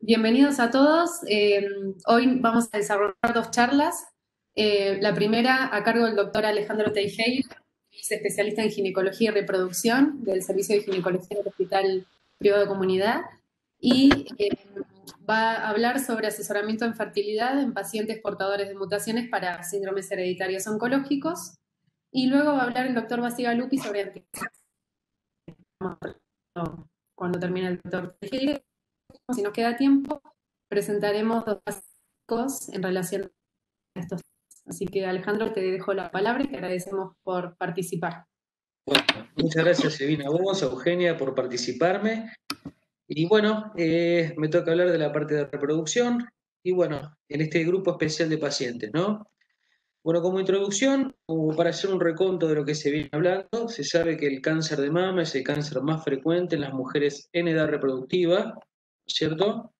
Bienvenidos a todos. Hoy vamos a desarrollar dos charlas. La primera a cargo del doctor Alejandro Teijeira, que es especialista en ginecología y reproducción del Servicio de Ginecología del Hospital Privado de Comunidad, y va a hablar sobre asesoramiento en fertilidad en pacientes portadores de mutaciones para síndromes hereditarios oncológicos. Y luego va a hablar el doctor Basigalupi sobre anticoncepción cuando termine el doctor Teijeira. Si nos queda tiempo, presentaremos dos básicos en relación a estos temas. Así que Alejandro, te dejo la palabra y te agradecemos por participar. Bueno, muchas gracias, Evina, a vos, a Eugenia, por participarme. Y bueno, me toca hablar de la parte de reproducción y bueno, en este grupo especial de pacientes, ¿no? Bueno, como introducción, como para hacer un reconto de lo que se viene hablando, se sabe que el cáncer de mama es el cáncer más frecuente en las mujeres en edad reproductiva, ¿cierto?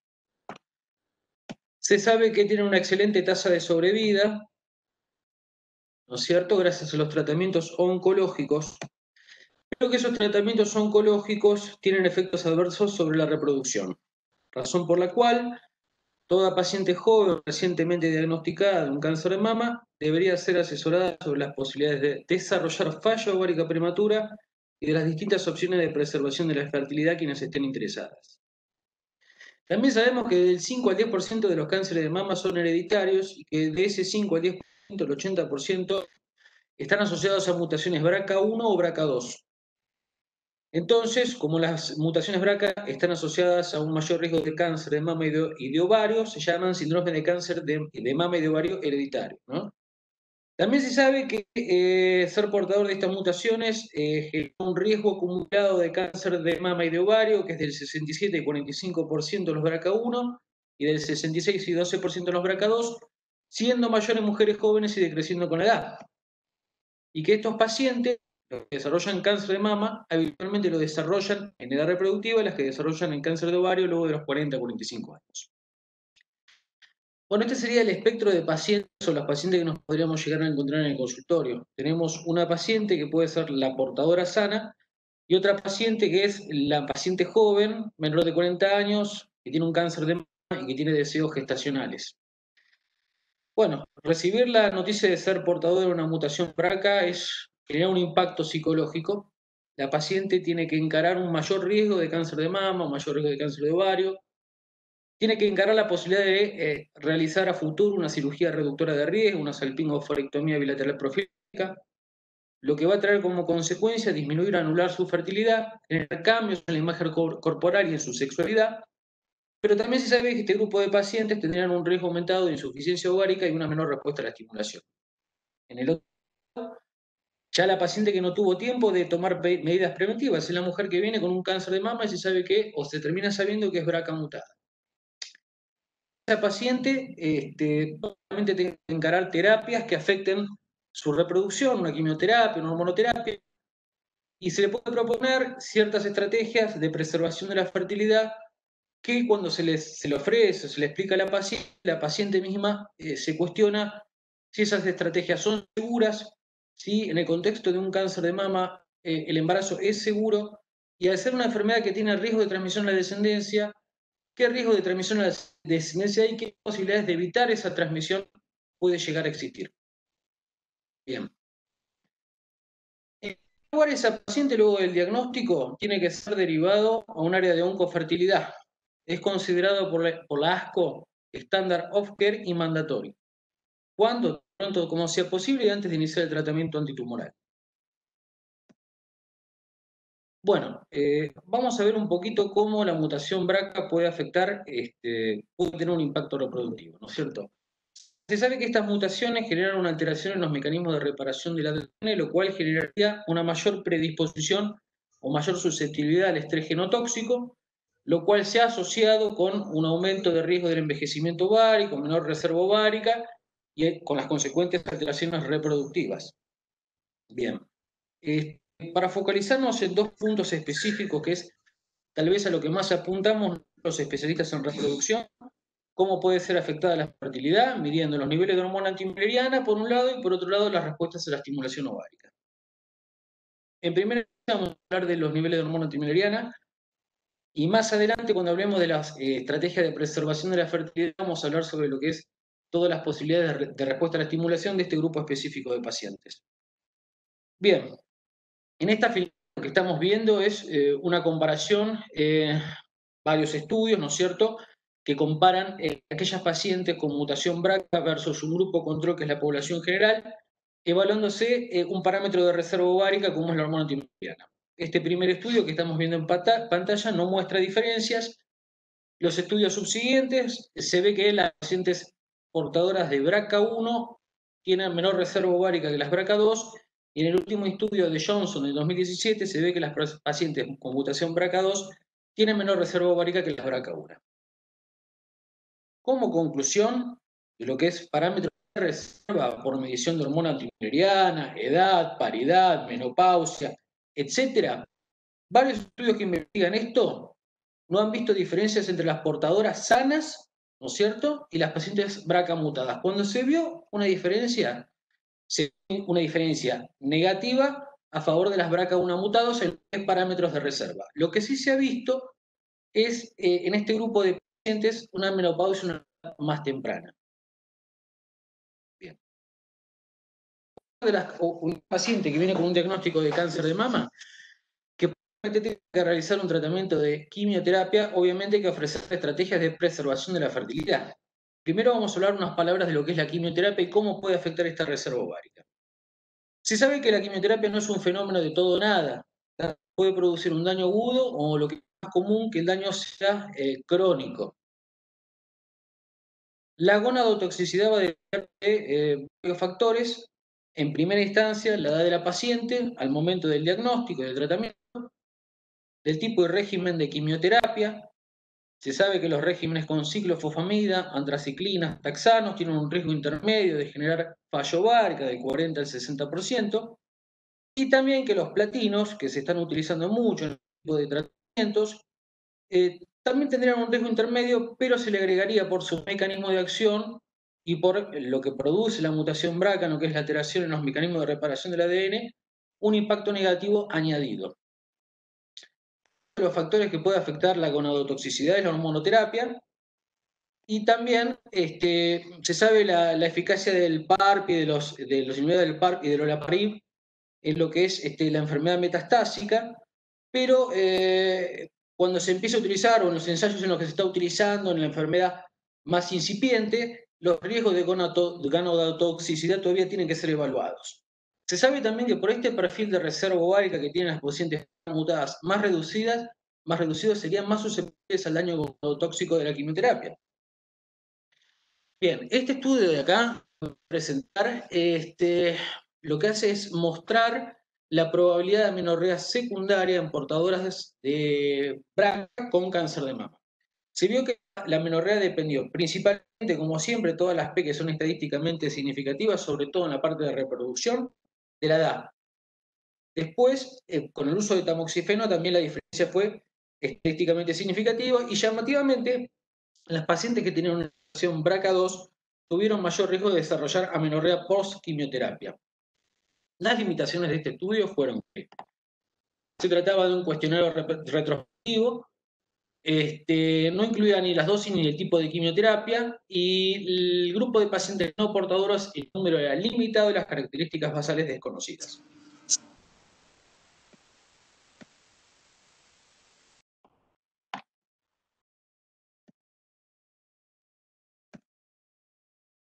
Se sabe que tiene una excelente tasa de sobrevida, ¿no es cierto? Gracias a los tratamientos oncológicos. Creo que esos tratamientos oncológicos tienen efectos adversos sobre la reproducción, razón por la cual toda paciente joven recientemente diagnosticada de un cáncer de mama debería ser asesorada sobre las posibilidades de desarrollar falla ovárica prematura y de las distintas opciones de preservación de la fertilidad quienes estén interesadas. También sabemos que del 5 al 10% de los cánceres de mama son hereditarios y que de ese 5 al 10%, el 80% están asociados a mutaciones BRCA1 o BRCA2. Entonces, como las mutaciones BRCA están asociadas a un mayor riesgo de cáncer de mama y de ovario, se llaman síndromes de cáncer de mama y de ovario hereditario, ¿no? También se sabe que ser portador de estas mutaciones genera un riesgo acumulado de cáncer de mama y de ovario, que es del 67 y 45% de los BRCA1 y del 66 y 12% de los BRCA2, siendo mayor en mujeres jóvenes y decreciendo con la edad. Y que estos pacientes, los que desarrollan cáncer de mama, habitualmente lo desarrollan en edad reproductiva, y las que desarrollan en cáncer de ovario luego de los 40 a 45 años. Bueno, este sería el espectro de pacientes o las pacientes que nos podríamos llegar a encontrar en el consultorio. Tenemos una paciente que puede ser la portadora sana y otra paciente que es la paciente joven, menor de 40 años, que tiene un cáncer de mama y que tiene deseos gestacionales. Bueno, recibir la noticia de ser portador de una mutación BRCA genera un impacto psicológico. La paciente tiene que encarar un mayor riesgo de cáncer de mama, un mayor riesgo de cáncer de ovario. Tiene que encarar la posibilidad de realizar a futuro una cirugía reductora de riesgo, una salpingoforectomía bilateral profílica, lo que va a traer como consecuencia disminuir o anular su fertilidad, tener cambios en la imagen corporal y en su sexualidad. Pero también se sabe que este grupo de pacientes tendrían un riesgo aumentado de insuficiencia ovárica y una menor respuesta a la estimulación. En el otro, ya la paciente que no tuvo tiempo de tomar medidas preventivas es la mujer que viene con un cáncer de mama y se sabe que, o se termina sabiendo que es BRCA mutada. Esa paciente probablemente tenga que encarar terapias que afecten su reproducción, una quimioterapia, una hormonoterapia, y se le puede proponer ciertas estrategias de preservación de la fertilidad que cuando se le ofrece, se le explica a la paciente misma se cuestiona si esas estrategias son seguras, si en el contexto de un cáncer de mama el embarazo es seguro, y al ser una enfermedad que tiene riesgo de transmisión a la descendencia, ¿qué riesgo de transmisión a la descendencia hay? ¿Qué posibilidades de evitar esa transmisión puede llegar a existir? Bien. En lugar esa paciente luego del diagnóstico tiene que ser derivado a un área de oncofertilidad. Es considerado por la ASCO estándar of care y mandatorio. ¿Cuándo? Pronto como sea posible y antes de iniciar el tratamiento antitumoral. Bueno, vamos a ver un poquito cómo la mutación BRCA puede afectar, puede tener un impacto reproductivo, ¿no es cierto? Se sabe que estas mutaciones generan una alteración en los mecanismos de reparación del ADN, lo cual generaría una mayor predisposición o mayor susceptibilidad al estrés genotóxico, lo cual se ha asociado con un aumento de riesgo del envejecimiento ovárico, menor reserva ovárica y con las consecuentes alteraciones reproductivas. Bien. Para focalizarnos en dos puntos específicos, que es tal vez a lo que más apuntamos los especialistas en reproducción, cómo puede ser afectada la fertilidad, midiendo los niveles de hormona antimileriana por un lado y por otro lado las respuestas a la estimulación ovárica. En primer lugar, vamos a hablar de los niveles de hormona antimileriana. Y más adelante, cuando hablemos de las estrategias de preservación de la fertilidad, vamos a hablar sobre lo que es todas las posibilidades de respuesta a la estimulación de este grupo específico de pacientes. Bien, en esta fila lo que estamos viendo es una comparación, varios estudios, ¿no es cierto?, que comparan aquellas pacientes con mutación BRCA versus un grupo control, que es la población general, evaluándose un parámetro de reserva ovárica como es la hormona tiroidiana. Este primer estudio que estamos viendo en pantalla no muestra diferencias. Los estudios subsiguientes se ve que las pacientes portadoras de BRCA1 tienen menor reserva ovárica que las BRCA2, y en el último estudio de Johnson de 2017 se ve que las pacientes con mutación BRCA2 tienen menor reserva ovárica que las BRCA1. Como conclusión de lo que es parámetros de reserva por medición de hormona tiroidiana, edad, paridad, menopausia, etc., varios estudios que investigan esto no han visto diferencias entre las portadoras sanas, ¿no es cierto?, y las pacientes BRCA mutadas. Cuando se vio una diferencia negativa a favor de las BRCA1 mutados en parámetros de reserva. Lo que sí se ha visto es en este grupo de pacientes una menopausia una edad más temprana. Bien. Un paciente que viene con un diagnóstico de cáncer de mama, que tiene que realizar un tratamiento de quimioterapia, obviamente hay que ofrecer estrategias de preservación de la fertilidad. Primero vamos a hablar unas palabras de lo que es la quimioterapia y cómo puede afectar esta reserva ovárica. Se sabe que la quimioterapia no es un fenómeno de todo o nada. Puede producir un daño agudo o, lo que es más común, que el daño sea crónico. La gonadotoxicidad va a depender de varios factores. En primera instancia, la edad de la paciente al momento del diagnóstico y del tratamiento, del tipo de régimen de quimioterapia. Se sabe que los regímenes con ciclofosfamida, antraciclina, taxanos tienen un riesgo intermedio de generar fallo ovárica del 40 al 60%, y también que los platinos, que se están utilizando mucho en este tipo de tratamientos, también tendrían un riesgo intermedio, pero se le agregaría por su mecanismo de acción y por lo que produce la mutación BRCA, lo que es la alteración en los mecanismos de reparación del ADN, un impacto negativo añadido. Los factores que puede afectar la gonadotoxicidad es la hormonoterapia, y también se sabe la eficacia del PARP y de los inhibidores del PARP y del olaparib en lo que es la enfermedad metastásica, pero cuando se empieza a utilizar, o en los ensayos en los que se está utilizando en la enfermedad más incipiente, los riesgos de gonadotoxicidad todavía tienen que ser evaluados. Se sabe también que por este perfil de reserva ovárica que tienen las pacientes mutadas más reducidos serían más susceptibles al daño gonadotóxico de la quimioterapia. Bien, este estudio de acá, presentar, lo que hace es mostrar la probabilidad de amenorrea secundaria en portadoras de BRCA con cáncer de mama. Se vio que la amenorrea dependió principalmente, como siempre, todas las P que son estadísticamente significativas, sobre todo en la parte de reproducción, de la edad. Después, con el uso de tamoxifeno, también la diferencia fue estadísticamente significativa, y llamativamente, las pacientes que tenían una mutación BRCA2 tuvieron mayor riesgo de desarrollar amenorrea post-quimioterapia. Las limitaciones de este estudio fueron que se trataba de un cuestionario retrospectivo, no incluía ni las dosis ni el tipo de quimioterapia, y el grupo de pacientes no portadores, el número era limitado y las características basales desconocidas.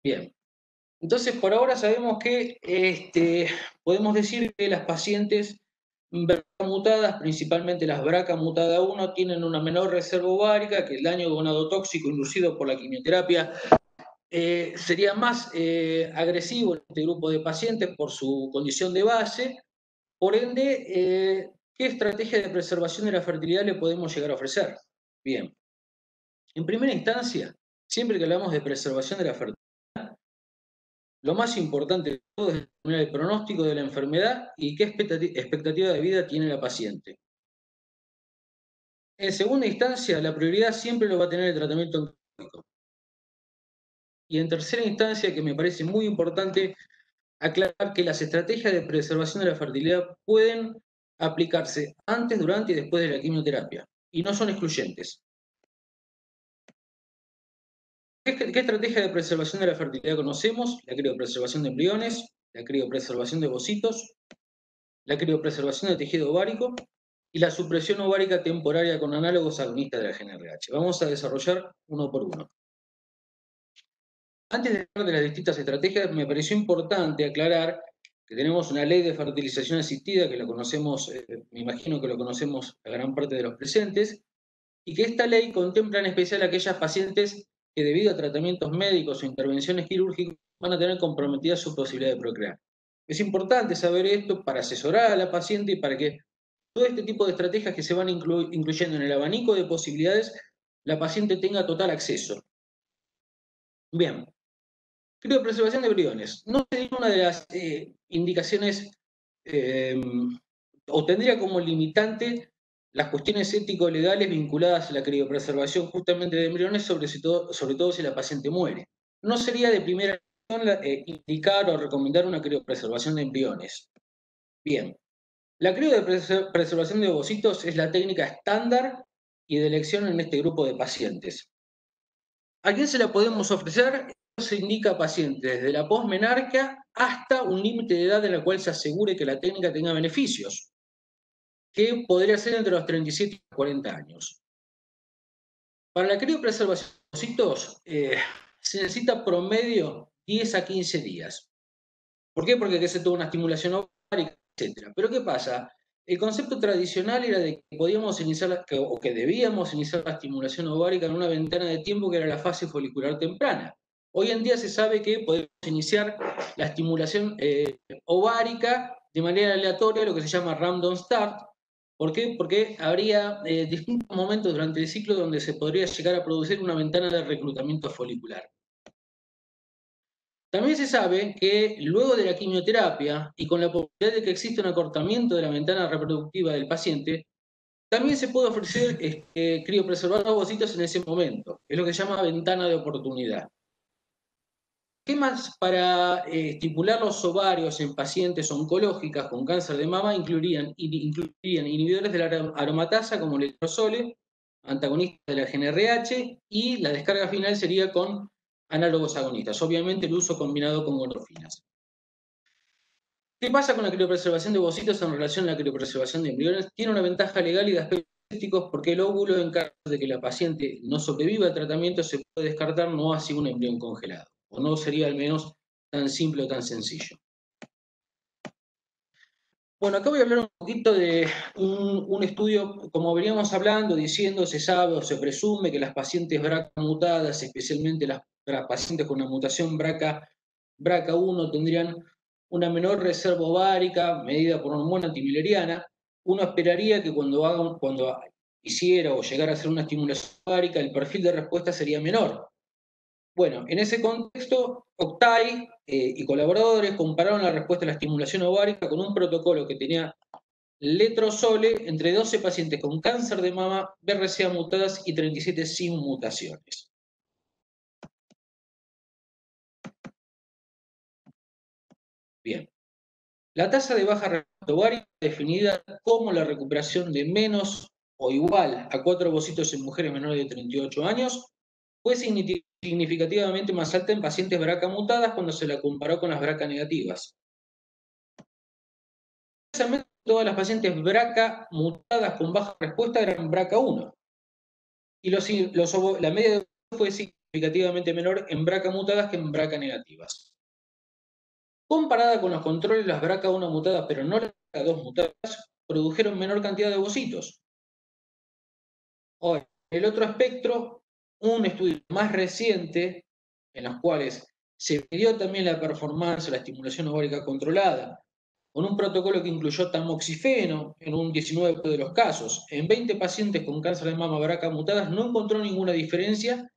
Bien, entonces por ahora sabemos que podemos decir que las pacientes BRCA mutadas, principalmente las BRCA mutada 1, tienen una menor reserva ovárica, que el daño gonadotóxico inducido por la quimioterapia sería más agresivo en este grupo de pacientes por su condición de base. Por ende, ¿qué estrategia de preservación de la fertilidad le podemos llegar a ofrecer? Bien, en primera instancia, siempre que hablamos de preservación de la fertilidad, lo más importante de todo es determinar el pronóstico de la enfermedad y qué expectativa de vida tiene la paciente. En segunda instancia, la prioridad siempre lo va a tener el tratamiento oncológico. Y en tercera instancia, que me parece muy importante aclarar, que las estrategias de preservación de la fertilidad pueden aplicarse antes, durante y después de la quimioterapia. y no son excluyentes. ¿Qué estrategia de preservación de la fertilidad conocemos? La criopreservación de embriones, la criopreservación de ovocitos, la criopreservación de tejido ovárico y la supresión ovárica temporaria con análogos agonistas de la GnRH. Vamos a desarrollar uno por uno. Antes de hablar de las distintas estrategias, me pareció importante aclarar que tenemos una ley de fertilización asistida, que la conocemos, me imagino que lo conocemos la gran parte de los presentes, y que esta ley contempla en especial a aquellas pacientes que debido a tratamientos médicos o intervenciones quirúrgicas van a tener comprometida su posibilidad de procrear. Es importante saber esto para asesorar a la paciente y para que todo este tipo de estrategias que se van incluyendo en el abanico de posibilidades, la paciente tenga total acceso. Bien, criopreservación de embriones. No sería una de las indicaciones eh, o tendría como limitante las cuestiones ético-legales vinculadas a la criopreservación justamente de embriones, sobre todo si la paciente muere. No sería de primera indicar o recomendar una criopreservación de embriones. Bien, la criopreservación de ovocitos es la técnica estándar y de elección en este grupo de pacientes. ¿A quién se la podemos ofrecer? Se indica a pacientes desde la posmenarquia hasta un límite de edad en la cual se asegure que la técnica tenga beneficios, que podría ser entre los 37 y 40 años. Para la criopreservación de ovocitos se necesita promedio 10 a 15 días. ¿Por qué? Porque hay que hacer toda una estimulación ovárica, etc. Pero ¿qué pasa? El concepto tradicional era de que podíamos iniciar, o que debíamos iniciar la estimulación ovárica en una ventana de tiempo que era la fase folicular temprana. Hoy en día se sabe que podemos iniciar la estimulación ovárica de manera aleatoria, lo que se llama random start. ¿Por qué? Porque habría distintos momentos durante el ciclo donde se podría llegar a producir una ventana de reclutamiento folicular. También se sabe que luego de la quimioterapia y con la posibilidad de que exista un acortamiento de la ventana reproductiva del paciente, también se puede ofrecer criopreservar ovocitos en ese momento. Es lo que se llama ventana de oportunidad. ¿Qué más para estipular los ovarios en pacientes oncológicas con cáncer de mama incluirían inhibidores de la aromatasa como letrozole, antagonistas de la GnRH y la descarga final sería con análogos agonistas, obviamente el uso combinado con gonorfinas. ¿Qué pasa con la criopreservación de ovocitos en relación a la criopreservación de embriones? Tiene una ventaja legal y de aspectos estéticos porque el óvulo, en caso de que la paciente no sobreviva al tratamiento, se puede descartar, no así un embrión congelado. O no sería al menos tan simple o tan sencillo. Bueno, acá voy a hablar un poquito de un estudio, como veníamos hablando, diciendo, se sabe o se presume que las pacientes BRCA mutadas, especialmente las pacientes con una mutación BRCA1, tendrían una menor reserva ovárica medida por hormona antimileriana. Uno esperaría que cuando hiciera o llegara a hacer una estimulación ovárica, el perfil de respuesta sería menor. Bueno, en ese contexto, Octay y colaboradores compararon la respuesta a la estimulación ovárica con un protocolo que tenía letrozole entre 12 pacientes con cáncer de mama, BRCA mutadas y 37 sin mutaciones. Bien. La tasa de baja respuesta ovárica, definida como la recuperación de menos o igual a 4 ovocitos en mujeres menores de 38 años, fue significativamente más alta en pacientes BRCA mutadas cuando se la comparó con las BRCA negativas. Todas las pacientes BRCA mutadas con baja respuesta eran BRCA1. Y la media de fue significativamente menor en BRCA mutadas que en BRCA negativas. Comparada con los controles, las BRCA1 mutadas, pero no las BRCA2 mutadas, produjeron menor cantidad de ovocitos. Ahora, en el otro espectro, un estudio más reciente, en los cuales se midió también la performance, la estimulación ovárica controlada, con un protocolo que incluyó tamoxifeno en un 19% de los casos. En 20 pacientes con cáncer de mama BRCA mutadas no encontró ninguna diferencia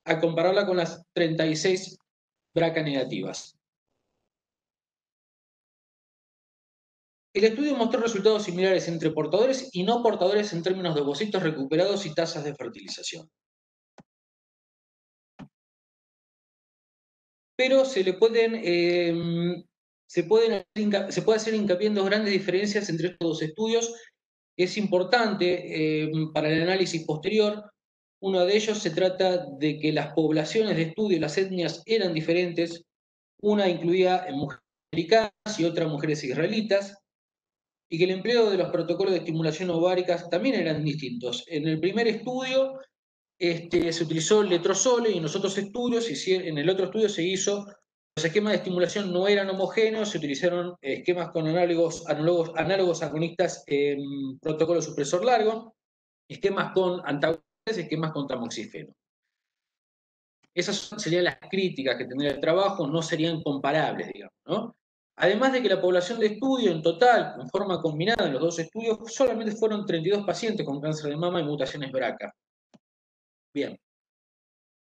a compararla con las 36 BRCA negativas. El estudio mostró resultados similares entre portadores y no portadores en términos de ovocitos recuperados y tasas de fertilización. Pero se puede hacer hincapié en dos grandes diferencias entre estos dos estudios es importante para el análisis posterior. Uno de ellos se trata de que las poblaciones de estudio, las etnias eran diferentes. Una incluía mujeres americanas y otra mujeres israelitas, y que el empleo de los protocolos de estimulación ovárica también eran distintos. En el primer estudio se utilizó letrozole y en los otros estudios, en el otro estudio se hizo, los esquemas de estimulación no eran homogéneos, se utilizaron esquemas con análogos agonistas en protocolo supresor largo, esquemas con antagonistas, esquemas con tamoxifeno. Esas serían las críticas que tendría el trabajo, no serían comparables, digamos, ¿no? Además de que la población de estudio en total, en forma combinada en los dos estudios, solamente fueron 32 pacientes con cáncer de mama y mutaciones BRCA. Bien.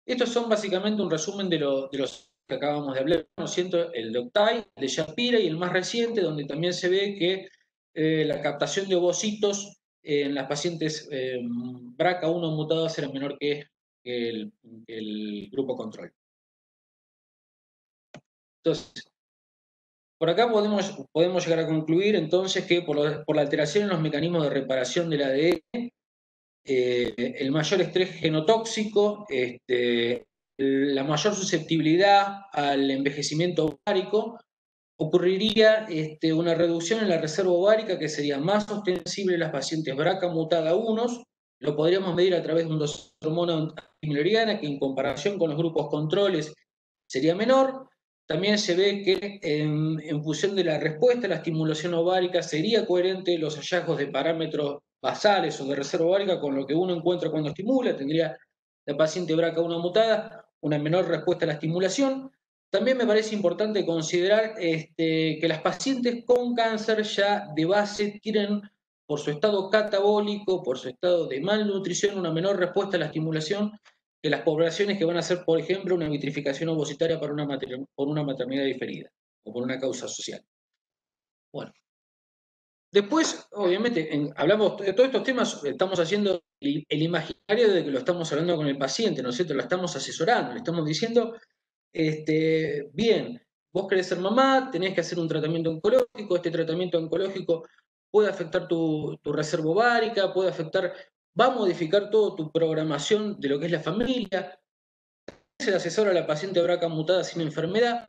Estos son básicamente un resumen de los que acabamos de hablar, ¿no es cierto? El de Octay, el de Shapira y el más reciente, donde también se ve que la captación de ovocitos en las pacientes BRCA1 mutadas era menor que el grupo control. Entonces, por acá podemos llegar a concluir entonces que por la alteración en los mecanismos de reparación del ADN, el mayor estrés genotóxico, la mayor susceptibilidad al envejecimiento ovárico, ocurriría una reducción en la reserva ovárica que sería más ostensible en las pacientes BRCA mutada 1, lo podríamos medir a través de un dosis de hormona antimileriana que en comparación con los grupos controles sería menor. También se ve que en función de la respuesta a la estimulación ovárica sería coherente los hallazgos de parámetros basales o de reserva ovárica con lo que uno encuentra cuando estimula. Tendría la paciente BRCA1 mutada una menor respuesta a la estimulación. También me parece importante considerar que las pacientes con cáncer ya de base tienen, por su estado catabólico, por su estado de malnutrición, una menor respuesta a la estimulación que las poblaciones que van a hacer, por ejemplo, una vitrificación ovocitaria por una maternidad diferida o por una causa social. Bueno. Después, obviamente, hablamos de todos estos temas, estamos haciendo el imaginario de que lo estamos hablando con el paciente, ¿no es cierto? Lo estamos asesorando, le estamos diciendo bien, vos querés ser mamá, tenés que hacer un tratamiento oncológico, este tratamiento oncológico puede afectar tu reserva ovárica, va a modificar toda tu programación de lo que es la familia, se le asesora a la paciente BRCA mutada sin enfermedad,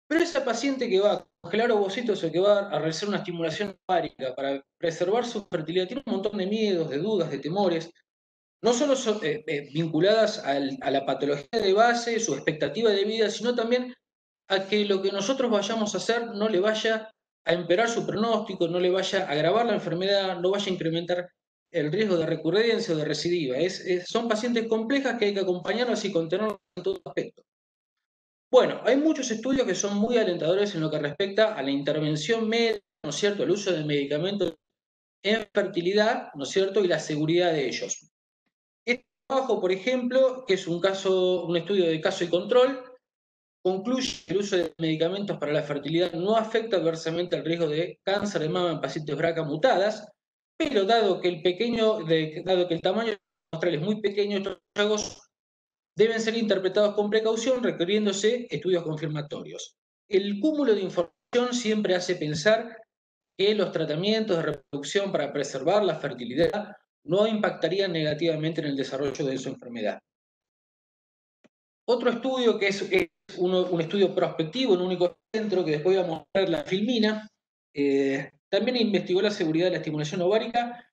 pero esa paciente que va a congelar ovocitos o que va a realizar una estimulación ovárica para preservar su fertilidad, tiene un montón de miedos, de dudas, de temores, no solo son, vinculadas a la patología de base, su expectativa de vida, sino también a que lo que nosotros vayamos a hacer no le vaya a empeorar su pronóstico, no le vaya a agravar la enfermedad, no vaya a incrementar el riesgo de recurrencia o de recidiva. Son pacientes complejas que hay que acompañarlas y contenerlas en todo aspecto. Bueno, hay muchos estudios que son muy alentadores en lo que respecta a la intervención médica, ¿no es cierto?, el uso de medicamentos en fertilidad, ¿no es cierto?, y la seguridad de ellos. Este trabajo, por ejemplo, que es un estudio de caso y control, concluye que el uso de medicamentos para la fertilidad no afecta adversamente al riesgo de cáncer de mama en pacientes BRCA mutadas, pero dado que el tamaño de muestral es muy pequeño, estos hallazgos deben ser interpretados con precaución, requiriéndose estudios confirmatorios. El cúmulo de información siempre hace pensar que los tratamientos de reproducción para preservar la fertilidad no impactarían negativamente en el desarrollo de su enfermedad. Otro estudio que es un estudio prospectivo en un único centro, que después vamos a ver la filmina, también investigó la seguridad de la estimulación ovárica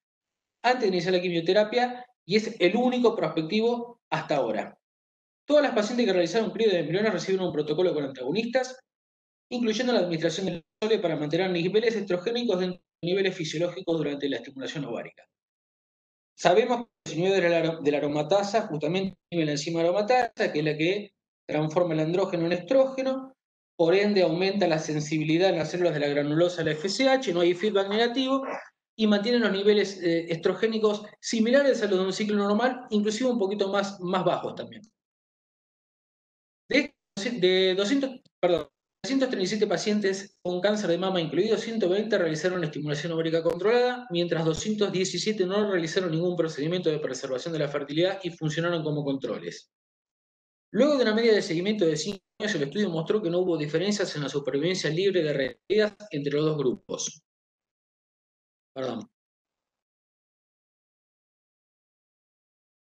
antes de iniciar la quimioterapia y es el único prospectivo hasta ahora. Todas las pacientes que realizaron un periodo de embriones recibieron un protocolo con antagonistas, incluyendo la administración del sole para mantener niveles estrogénicos dentro de niveles fisiológicos durante la estimulación ovárica. Sabemos que los inhibidores de la aromatasa justamente inhiben la enzima aromatasa, que es la que transforma el andrógeno en estrógeno, por ende aumenta la sensibilidad en las células de la granulosa a la FSH, no hay feedback negativo, y mantienen los niveles estrogénicos similares a los de un ciclo normal, inclusive un poquito más bajos también. De 337 pacientes con cáncer de mama incluidos, 120 realizaron estimulación ovárica controlada, mientras 217 no realizaron ningún procedimiento de preservación de la fertilidad y funcionaron como controles. Luego de una media de seguimiento de 5 años, el estudio mostró que no hubo diferencias en la supervivencia libre de recaídas entre los dos grupos. Perdón.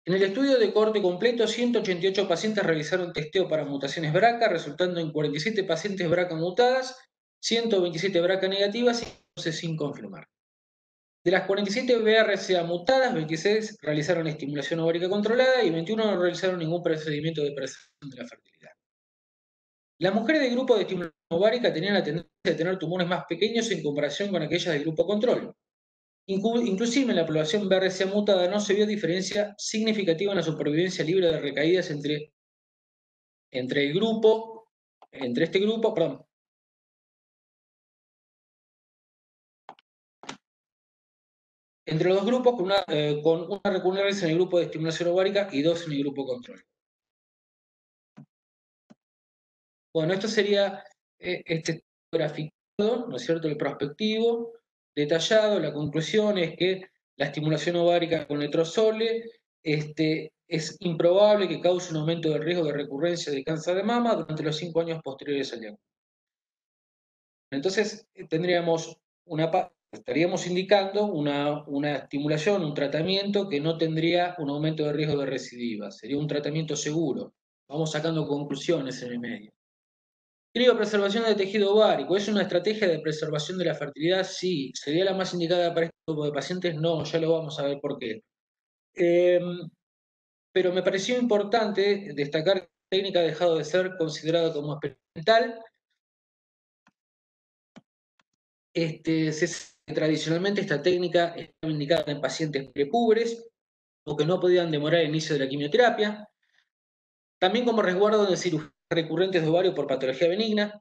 En el estudio de cohorte completo, 188 pacientes realizaron testeo para mutaciones BRCA, resultando en 47 pacientes BRCA mutadas, 127 BRCA negativas y 11 sin confirmar. De las 47 BRCA mutadas, 26 realizaron estimulación ovárica controlada y 21 no realizaron ningún procedimiento de preservación de la fertilidad. Las mujeres del grupo de estimulación ovárica tenían la tendencia de tener tumores más pequeños en comparación con aquellas del grupo control. Inclusive en la población BRCA mutada no se vio diferencia significativa en la supervivencia libre de recaídas entre este grupo, perdón, entre los dos grupos con una recurrencia en el grupo de estimulación ovárica y 2 en el grupo control. Bueno, esto sería este graficado, ¿no es cierto?, el prospectivo, detallado. La conclusión es que la estimulación ovárica con letrozole es improbable que cause un aumento del riesgo de recurrencia de cáncer de mama durante los 5 años posteriores al diagnóstico. Entonces, estaríamos indicando una estimulación, un tratamiento que no tendría un aumento de riesgo de recidiva. Sería un tratamiento seguro. Vamos sacando conclusiones en el medio. Criopreservación del tejido ovárico, ¿es una estrategia de preservación de la fertilidad? Sí. ¿Sería la más indicada para este grupo de pacientes? No, ya lo vamos a ver por qué. Pero me pareció importante destacar que la técnica ha dejado de ser considerada como experimental. Se sabe que tradicionalmente esta técnica estaba indicada en pacientes prepúberes o que no podían demorar el inicio de la quimioterapia, también como resguardo de cirugías recurrentes de ovario por patología benigna.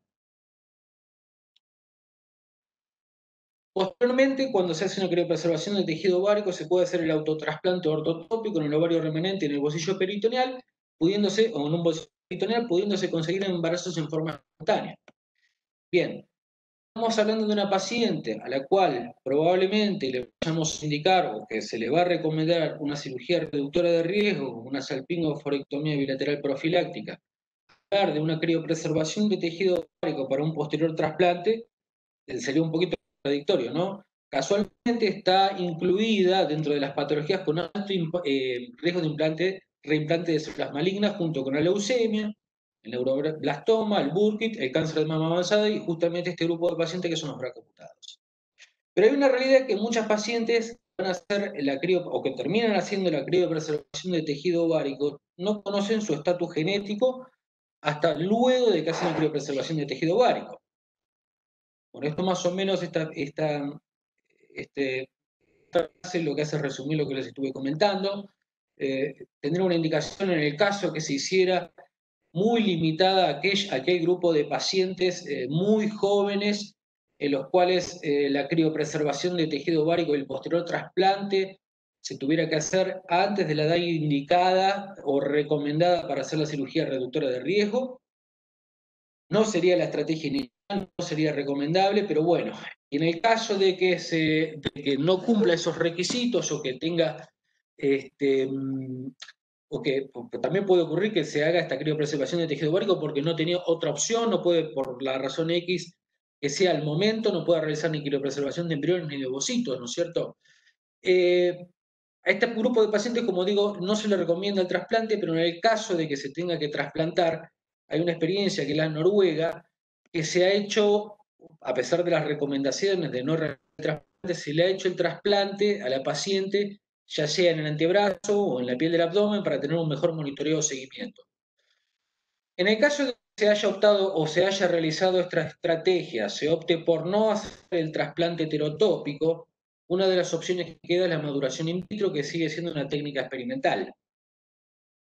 Posteriormente, cuando se hace una criopreservación del tejido ovárico, se puede hacer el autotrasplante ortotópico en el ovario remanente en el bolsillo peritoneal, o en un bolsillo peritoneal, pudiéndose conseguir embarazos en forma espontánea. Bien, estamos hablando de una paciente a la cual probablemente le vayamos a indicar o que se le va a recomendar una cirugía reductora de riesgo, una salpingoforectomía bilateral profiláctica, hablar de una criopreservación de tejido ovárico para un posterior trasplante, sería un poquito contradictorio, ¿no? Casualmente está incluida dentro de las patologías con alto riesgo de reimplante de células malignas junto con la leucemia, el neuroblastoma, el Burkitt, el cáncer de mama avanzada y justamente este grupo de pacientes que son los BRCA-mutados. Pero hay una realidad que muchas pacientes van a hacer o que terminan haciendo la criopreservación de tejido ovárico, no conocen su estatus genético hasta luego de que hacen la criopreservación de tejido ovárico. Por esto más o menos esta frase lo que hace es resumir lo que les estuve comentando. Tendrá una indicación en el caso que se hiciera muy limitada a aquel grupo de pacientes muy jóvenes en los cuales la criopreservación de tejido ovárico y el posterior trasplante se tuviera que hacer antes de la edad indicada o recomendada para hacer la cirugía reductora de riesgo. No sería la estrategia inicial, no sería recomendable, pero bueno, en el caso de que no cumpla esos requisitos o que tenga porque también puede ocurrir que se haga esta criopreservación de tejido ovárico porque no tenía otra opción, no puede, por la razón X que sea el momento, no puede realizar ni criopreservación de embriones ni de ovocitos, ¿no es cierto? A este grupo de pacientes, como digo, no se le recomienda el trasplante, pero en el caso de que se tenga que trasplantar, hay una experiencia que es la noruega, que se ha hecho, a pesar de las recomendaciones de no realizar el trasplante, se le ha hecho el trasplante a la paciente, ya sea en el antebrazo o en la piel del abdomen, para tener un mejor monitoreo o seguimiento. En el caso de que se haya optado o se haya realizado esta estrategia, se opte por no hacer el trasplante heterotópico, una de las opciones que queda es la maduración in vitro, que sigue siendo una técnica experimental.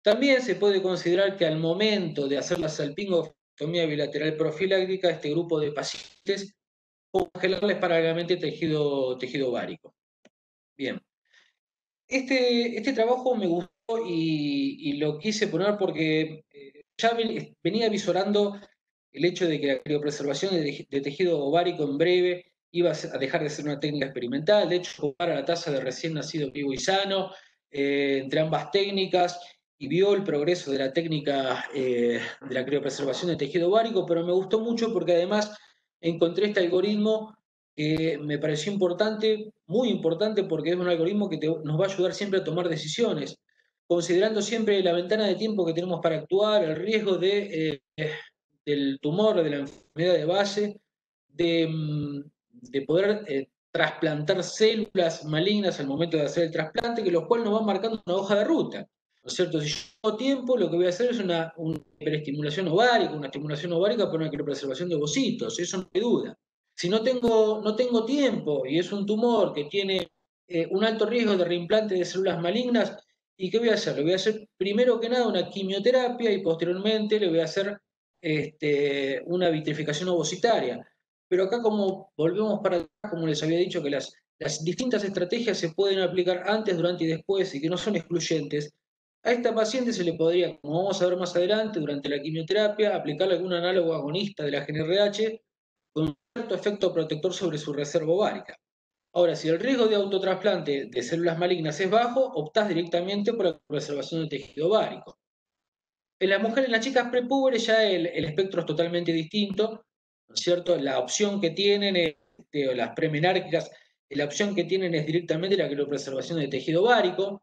También se puede considerar que al momento de hacer la salpingostomía bilateral profiláctica, este grupo de pacientes congelarles paralelamente tejido ovárico. Bien. Este trabajo me gustó y lo quise poner porque ya venía visorando el hecho de que la criopreservación de tejido ovárico en breve iba a dejar de ser una técnica experimental. De hecho, compara la tasa de recién nacido vivo y sano entre ambas técnicas y vio el progreso de la técnica de la criopreservación de tejido ovárico, pero me gustó mucho porque además encontré este algoritmo que me pareció importante, muy importante, porque es un algoritmo que nos va a ayudar siempre a tomar decisiones. considerando siempre la ventana de tiempo que tenemos para actuar, el riesgo del tumor, de la enfermedad de base, de poder trasplantar células malignas al momento de hacer el trasplante, que lo cual nos va marcando una hoja de ruta. ¿No es cierto? Si yo tengo tiempo, lo que voy a hacer es una hiperestimulación ovárica, una estimulación ovárica para una criopreservación de ovocitos, eso no hay duda. Si no tengo tiempo y es un tumor que tiene un alto riesgo de reimplante de células malignas, ¿y qué voy a hacer? Le voy a hacer primero que nada una quimioterapia y posteriormente le voy a hacer una vitrificación ovocitaria. Pero acá como volvemos para atrás, como les había dicho, que las distintas estrategias se pueden aplicar antes, durante y después y que no son excluyentes, a esta paciente se le podría, como vamos a ver más adelante, durante la quimioterapia, aplicarle algún análogo agonista de la GnRH con un cierto efecto protector sobre su reserva ovárica. Ahora, si el riesgo de autotrasplante de células malignas es bajo, optás directamente por la preservación del tejido ovárico. En las mujeres, en las chicas prepúberes ya el espectro es totalmente distinto, ¿no es cierto? La opción que tienen, o las premenárquicas, la opción que tienen es directamente la criopreservación del tejido ovárico,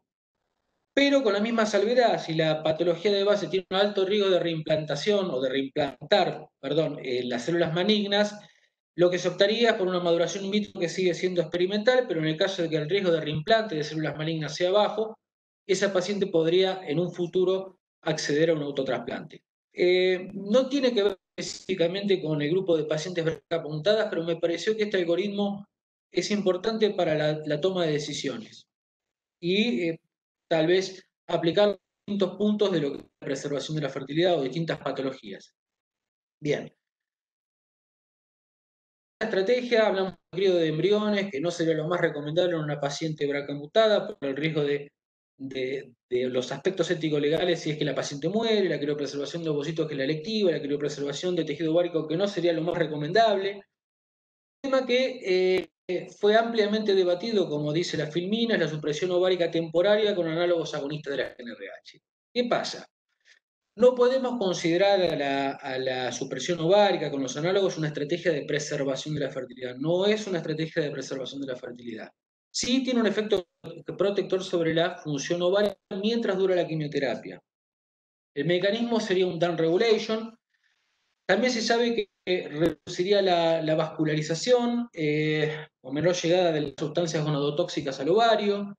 pero con la misma salvedad, si la patología de base tiene un alto riesgo de reimplantación o de reimplantar, perdón, las células malignas, lo que se optaría es por una maduración in vitro que sigue siendo experimental, pero en el caso de que el riesgo de reimplante de células malignas sea bajo, esa paciente podría en un futuro acceder a un autotrasplante. No tiene que ver específicamente con el grupo de pacientes apuntadas, pero me pareció que este algoritmo es importante para la toma de decisiones. Y tal vez aplicar distintos puntos de lo que es la preservación de la fertilidad o distintas patologías. Bien. La estrategia, hablamos de crío de embriones, que no sería lo más recomendable en una paciente BRCA por el riesgo de los aspectos ético-legales si es que la paciente muere, la criopreservación de ovocitos que es la electiva, la criopreservación de tejido ovárico que no sería lo más recomendable. Un tema que fue ampliamente debatido, como dice la filmina, es la supresión ovárica temporaria con análogos agonistas de la GnRH. ¿Qué pasa? No podemos considerar a la supresión ovárica con los análogos una estrategia de preservación de la fertilidad. No es una estrategia de preservación de la fertilidad. Sí tiene un efecto protector sobre la función ovárica mientras dura la quimioterapia. El mecanismo sería un down regulation. También se sabe que reduciría la vascularización o menor llegada de las sustancias gonadotóxicas al ovario,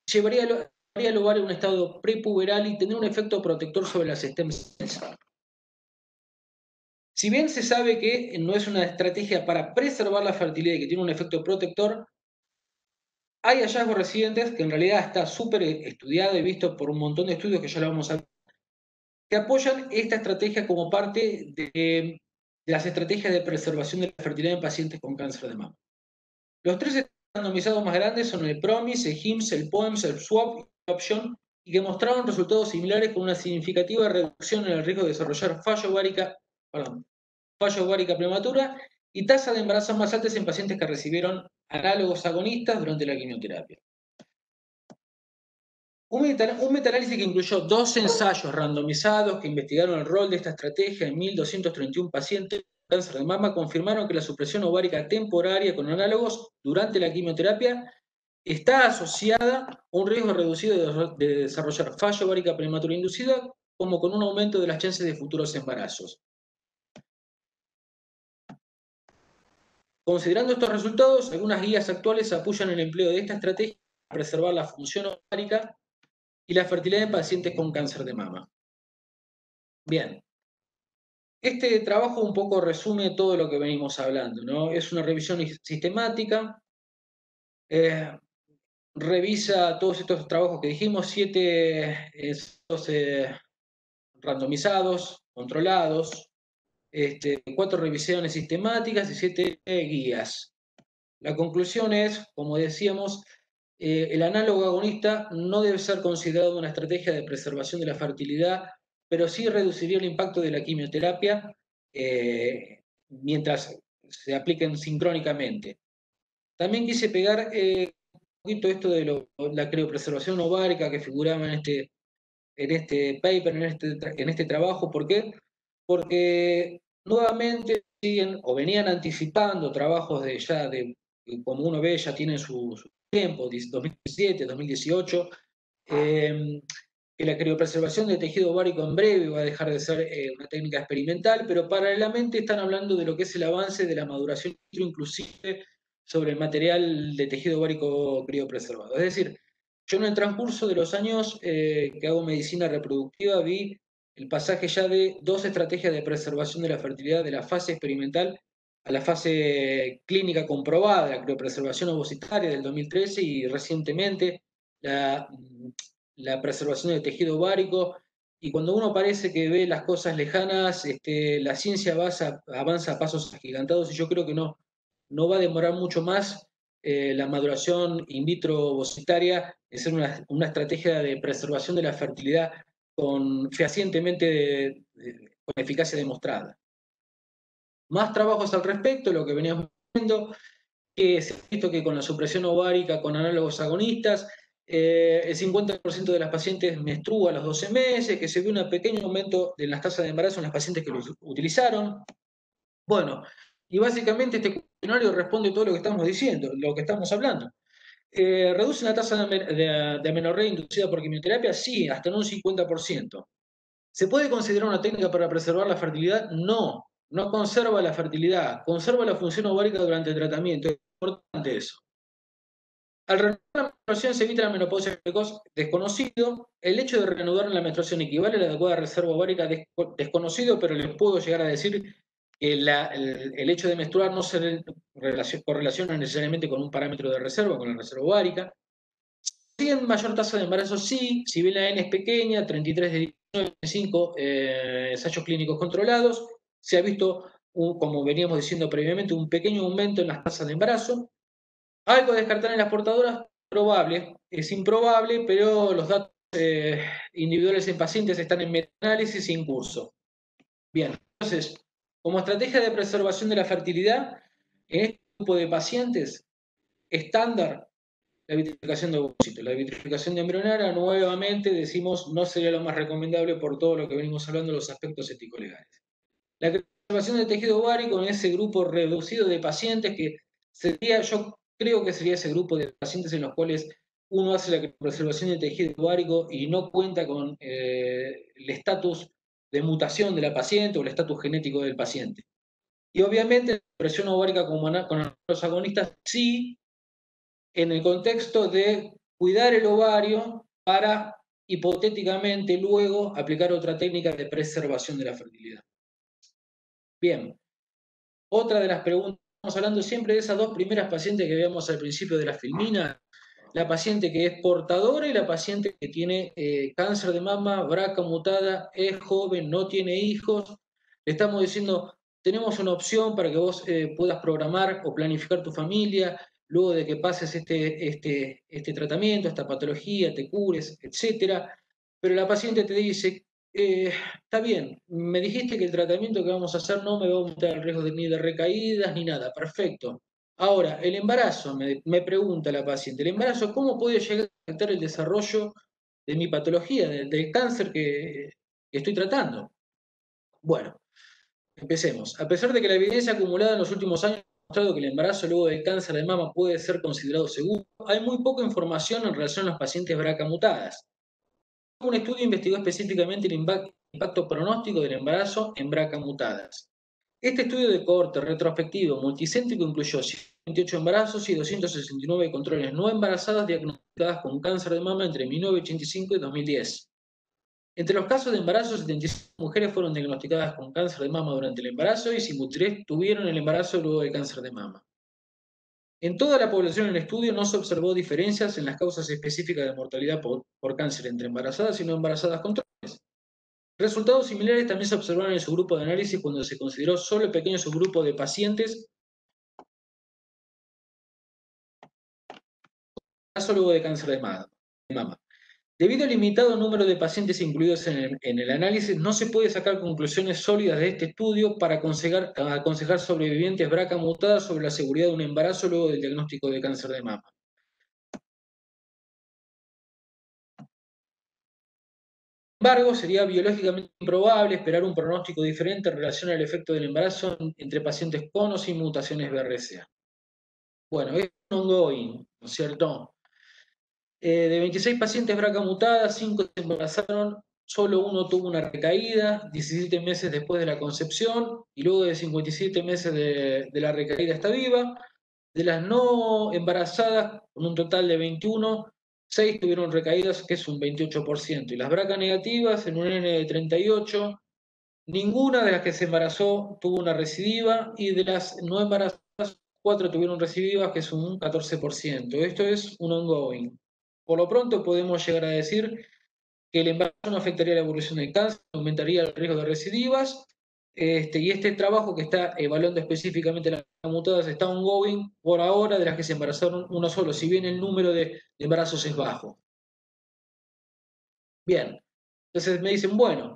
llevaría al ovario a un estado prepuberal y tendría un efecto protector sobre las stem cells. Si bien se sabe que no es una estrategia para preservar la fertilidad y que tiene un efecto protector, hay hallazgos recientes que en realidad está súper estudiado y visto por un montón de estudios que ya lo vamos a ver, que apoyan esta estrategia como parte de las estrategias de preservación de la fertilidad en pacientes con cáncer de mama. Los tres randomizados más grandes son el PROMIS, el HIMSS, el POEMS, el SWAP y el OPTION, y que mostraron resultados similares con una significativa reducción en el riesgo de desarrollar fallo ovárica prematura y tasa de embarazo más altas en pacientes que recibieron análogos agonistas durante la quimioterapia. Un metaanálisis que incluyó 2 ensayos randomizados que investigaron el rol de esta estrategia en 1.231 pacientes con cáncer de mama confirmaron que la supresión ovárica temporaria con análogos durante la quimioterapia está asociada a un riesgo reducido de desarrollar fallo ovárica prematura inducida, como con un aumento de las chances de futuros embarazos. Considerando estos resultados, algunas guías actuales apoyan el empleo de esta estrategia para preservar la función ovárica y la fertilidad en pacientes con cáncer de mama. Bien, este trabajo un poco resume todo lo que venimos hablando, ¿no? Es una revisión sistemática, revisa todos estos trabajos que dijimos, 7 randomizados, controlados, 4 revisiones sistemáticas y 7 guías. La conclusión es, como decíamos, el análogo agonista no debe ser considerado una estrategia de preservación de la fertilidad, pero sí reduciría el impacto de la quimioterapia mientras se apliquen sincrónicamente. También quise pegar un poquito esto de la criopreservación ovárica que figuraba en este paper, en este trabajo. ¿Por qué? Porque nuevamente siguen o venían anticipando trabajos como uno ve, ya tienen su tiempo, 2017, 2018, que la criopreservación de tejido ovárico en breve va a dejar de ser una técnica experimental, pero paralelamente están hablando de lo que es el avance de la maduración inclusive sobre el material de tejido ovárico criopreservado. Es decir, yo en el transcurso de los años que hago medicina reproductiva vi el pasaje ya de dos estrategias de preservación de la fertilidad de la fase experimental a la fase clínica comprobada, la criopreservación ovocitaria del 2013 y recientemente la, la preservación del tejido ovárico. Y cuando uno parece que ve las cosas lejanas, la ciencia avanza a pasos agigantados y yo creo que no va a demorar mucho más la maduración in vitro ovocitaria en ser una estrategia de preservación de la fertilidad fehacientemente con eficacia demostrada. Más trabajos al respecto, lo que veníamos viendo, que se ha visto que con la supresión ovárica con análogos agonistas, el 50% de las pacientes menstrua a los 12 meses, que se ve un pequeño aumento en las tasas de embarazo en las pacientes que lo utilizaron. Bueno, y básicamente este cuestionario responde todo lo que estamos diciendo, lo que estamos hablando. ¿Reduce la tasa de amenorrea inducida por quimioterapia? Sí, hasta en un 50%. ¿Se puede considerar una técnica para preservar la fertilidad? No, no conserva la fertilidad, conserva la función ovárica durante el tratamiento. Es importante eso. Al reanudar la menstruación se evita la menopausia precoz, desconocido. El hecho de reanudar la menstruación equivale a la adecuada reserva ovárica, desconocido, pero les puedo llegar a decir que el hecho de menstruar no se correlaciona necesariamente con un parámetro de reserva, con la reserva ovárica. Sí, en mayor tasa de embarazo, sí, si bien la N es pequeña, 33 de 5 ensayos clínicos controlados, se ha visto, como veníamos diciendo previamente, un pequeño aumento en las tasas de embarazo. ¿Algo a descartar en las portadoras? Probable, es improbable, pero los datos individuales en pacientes están en metaanálisis y en curso. Bien, entonces, como estrategia de preservación de la fertilidad, en este grupo de pacientes, estándar, la vitrificación de ovocitos. La vitrificación de embrionaria, nuevamente decimos, no sería lo más recomendable por todo lo que venimos hablando de los aspectos ético-legales. La preservación del tejido ovárico en ese grupo reducido de pacientes que sería, yo creo que sería ese grupo de pacientes en los cuales uno hace la preservación del tejido ovárico y no cuenta con el estatus de mutación de la paciente o el estatus genético del paciente. Y obviamente la presión ovárica con los agonistas sí, en el contexto de cuidar el ovario para hipotéticamente luego aplicar otra técnica de preservación de la fertilidad. Bien, otra de las preguntas, estamos hablando siempre de esas dos primeras pacientes que veíamos al principio de la filmina, la paciente que es portadora y la paciente que tiene cáncer de mama, BRCA mutada, es joven, no tiene hijos. Le estamos diciendo, tenemos una opción para que vos puedas programar o planificar tu familia, luego de que pases este tratamiento, esta patología, te cures, etcétera. Pero la paciente te dice, está bien, me dijiste que el tratamiento que vamos a hacer no me va a aumentar el riesgo ni de recaídas ni nada, perfecto. Ahora, el embarazo, me pregunta la paciente, ¿el embarazo cómo puede llegar a afectar el desarrollo de mi patología, del cáncer que estoy tratando? Bueno, empecemos. A pesar de que la evidencia acumulada en los últimos años ha mostrado que el embarazo luego del cáncer de mama puede ser considerado seguro, hay muy poca información en relación a las pacientes BRCA mutadas. Un estudio investigó específicamente el impacto pronóstico del embarazo en BRCA mutadas. Este estudio de cohorte retrospectivo multicéntrico incluyó 128 embarazos y 269 controles no embarazadas diagnosticadas con cáncer de mama entre 1985 y 2010. Entre los casos de embarazo, 75 mujeres fueron diagnosticadas con cáncer de mama durante el embarazo y 53 tuvieron el embarazo luego del cáncer de mama. En toda la población en el estudio no se observó diferencias en las causas específicas de mortalidad por cáncer entre embarazadas y no embarazadas controles. Resultados similares también se observaron en su grupo de análisis cuando se consideró solo el pequeño subgrupo de pacientes caso luego de cáncer de mama. Debido al limitado número de pacientes incluidos en el análisis, no se puede sacar conclusiones sólidas de este estudio para aconsejar sobrevivientes BRCA mutadas sobre la seguridad de un embarazo luego del diagnóstico de cáncer de mama. Sin embargo, sería biológicamente improbable esperar un pronóstico diferente en relación al efecto del embarazo entre pacientes con o sin mutaciones BRCA. Bueno, es ongoing, ¿no es cierto? De 26 pacientes BRCA mutadas, 5 se embarazaron, solo uno tuvo una recaída, 17 meses después de la concepción, y luego de 57 meses de la recaída está viva. De las no embarazadas, con un total de 21, 6 tuvieron recaídas, que es un 28%. Y las BRCA negativas, en un N de 38, ninguna de las que se embarazó tuvo una recidiva, y de las no embarazadas, 4 tuvieron recidivas, que es un 14%. Esto es un ongoing. Por lo pronto podemos llegar a decir que el embarazo no afectaría la evolución del cáncer, aumentaría el riesgo de recidivas, y este trabajo que está evaluando específicamente las mutadas está ongoing por ahora, de las que se embarazaron uno solo, si bien el número de embarazos es bajo. Bien, entonces me dicen, bueno,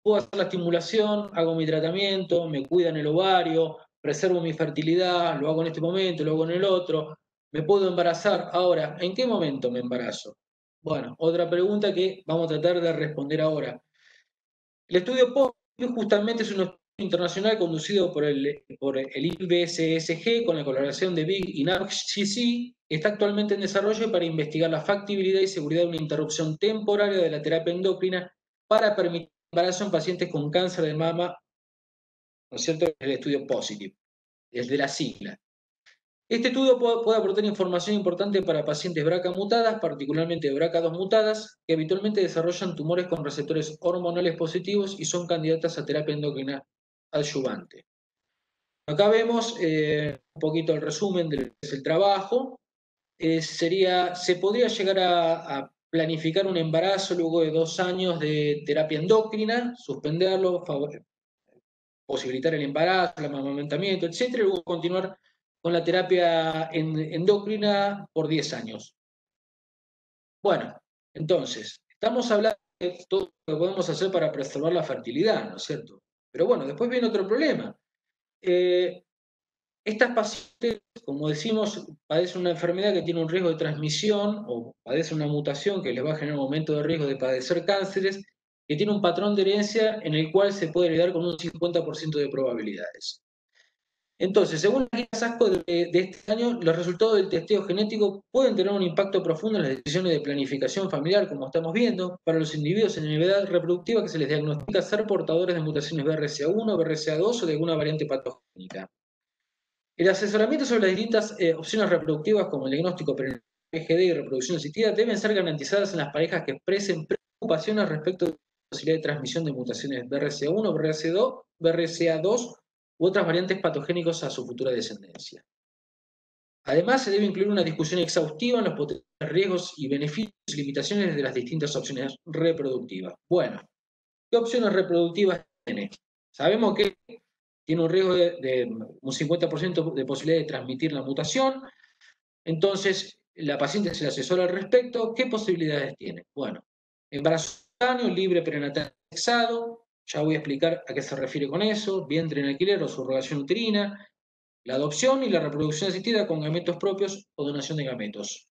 puedo hacer la estimulación, hago mi tratamiento, me cuidan el ovario, preservo mi fertilidad, lo hago en este momento, lo hago en el otro, me puedo embarazar. Ahora, ¿en qué momento me embarazo? Bueno, otra pregunta que vamos a tratar de responder ahora. El estudio POSITIVE justamente es un estudio internacional conducido por el IPBESG con la colaboración de Big y NAPGC, que está actualmente en desarrollo para investigar la factibilidad y seguridad de una interrupción temporaria de la terapia endocrina para permitir embarazo en pacientes con cáncer de mama, ¿no es cierto? El estudio POSITIVE, desde la sigla. Este estudio puede aportar información importante para pacientes BRCA mutadas, particularmente BRCA2 mutadas, que habitualmente desarrollan tumores con receptores hormonales positivos y son candidatas a terapia endocrina adyuvante. Acá vemos un poquito el resumen de lo que es el trabajo. Se podría llegar a planificar un embarazo luego de 2 años de terapia endocrina, suspenderlo, posibilitar el embarazo, el amamantamiento, etc. Y luego continuar con la terapia endocrina por 10 años. Bueno, entonces, estamos hablando de todo lo que podemos hacer para preservar la fertilidad, ¿no es cierto? Pero bueno, después viene otro problema. Estas pacientes, como decimos, padecen una enfermedad que tiene un riesgo de transmisión o padecen una mutación que les va a generar un aumento de riesgo de padecer cánceres, que tiene un patrón de herencia en el cual se puede heredar con un 50% de probabilidades. Entonces, según las guías ASCO de este año, los resultados del testeo genético pueden tener un impacto profundo en las decisiones de planificación familiar, como estamos viendo, para los individuos en edad reproductiva que se les diagnostica ser portadores de mutaciones BRCA1, BRCA2 o de alguna variante patogénica. El asesoramiento sobre las distintas opciones reproductivas, como el diagnóstico PGD y reproducción asistida, deben ser garantizadas en las parejas que expresen preocupaciones respecto de la posibilidad de transmisión de mutaciones BRCA1, BRCA2 u otras variantes patogénicos a su futura descendencia. Además, se debe incluir una discusión exhaustiva en los potenciales riesgos y beneficios y limitaciones de las distintas opciones reproductivas. Bueno, ¿qué opciones reproductivas tiene? Sabemos que tiene un riesgo de un 50% de posibilidad de transmitir la mutación. Entonces, la paciente se le asesora al respecto. ¿Qué posibilidades tiene? Bueno, embarazo espontáneo, libre prenatal sexado. Ya voy a explicar a qué se refiere con eso. Vientre en alquiler o subrogación uterina. La adopción y la reproducción asistida con gametos propios o donación de gametos.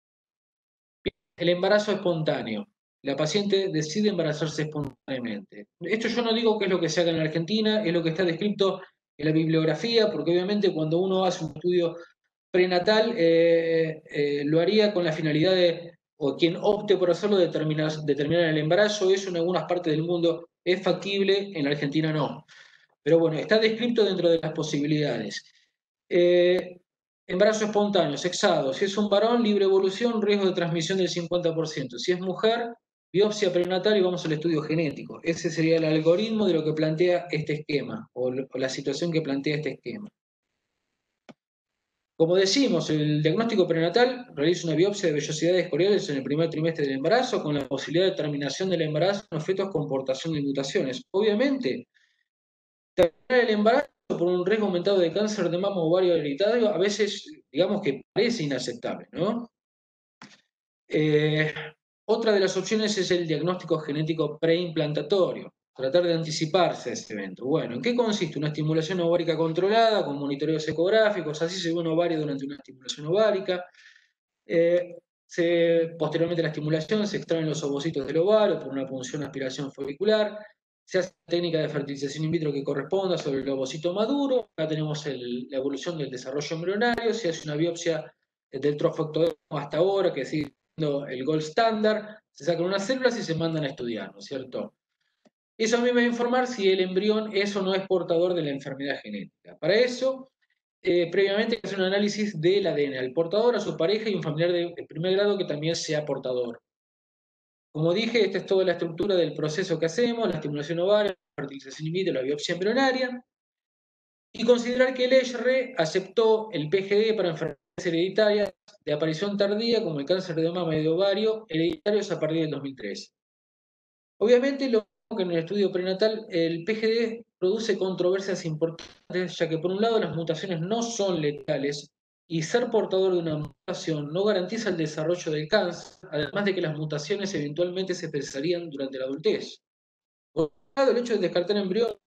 El embarazo espontáneo. La paciente decide embarazarse espontáneamente. Esto yo no digo que es lo que se haga en la Argentina, es lo que está descrito en la bibliografía, porque obviamente cuando uno hace un estudio prenatal lo haría con la finalidad de, o quien opte por hacerlo, determinar el embarazo. Eso en algunas partes del mundo es factible, en la Argentina no. Pero bueno, está descrito dentro de las posibilidades. Embarazo espontáneo, sexado. Si es un varón, libre evolución, riesgo de transmisión del 50%. Si es mujer, biopsia prenatal y vamos al estudio genético. Ese sería el algoritmo de lo que plantea este esquema, o la situación que plantea este esquema. Como decimos, el diagnóstico prenatal realiza una biopsia de vellosidades coriales en el primer trimestre del embarazo con la posibilidad de terminación del embarazo en los fetos con portación de mutaciones. Obviamente, terminar el embarazo por un riesgo aumentado de cáncer de mama o ovario hereditario a veces, digamos que parece inaceptable, ¿no? Otra de las opciones es el diagnóstico genético preimplantatorio. Tratar de anticiparse a ese evento. Bueno, ¿en qué consiste? Una estimulación ovárica controlada con monitoreos ecográficos, así se ve un ovario durante una estimulación ovárica. Posteriormente a la estimulación se extraen los ovocitos del ovario por una punción aspiración folicular. Se hace una técnica de fertilización in vitro que corresponda sobre el ovocito maduro. Acá tenemos la evolución del desarrollo embrionario. Se hace una biopsia del trofectodermo hasta ahora, que es decir, el gold standard, se sacan unas células y se mandan a estudiar, ¿no es cierto? Eso a mí me va a informar si el embrión es o no es portador de la enfermedad genética. Para eso, previamente hay que hacer un análisis del ADN, al portador, a su pareja y un familiar de primer grado que también sea portador. Como dije, esta es toda la estructura del proceso que hacemos, la estimulación ovárica, la fertilización in vitro, la biopsia embrionaria, y considerar que el ESHRE aceptó el PGD para enfermedades hereditarias de aparición tardía, como el cáncer de mama y de ovario, hereditarios a partir del 2003. Obviamente, lo que en el estudio prenatal, el PGD produce controversias importantes, ya que por un lado las mutaciones no son letales y ser portador de una mutación no garantiza el desarrollo del cáncer, además de que las mutaciones eventualmente se expresarían durante la adultez. Por otro lado, el hecho de descartar embriones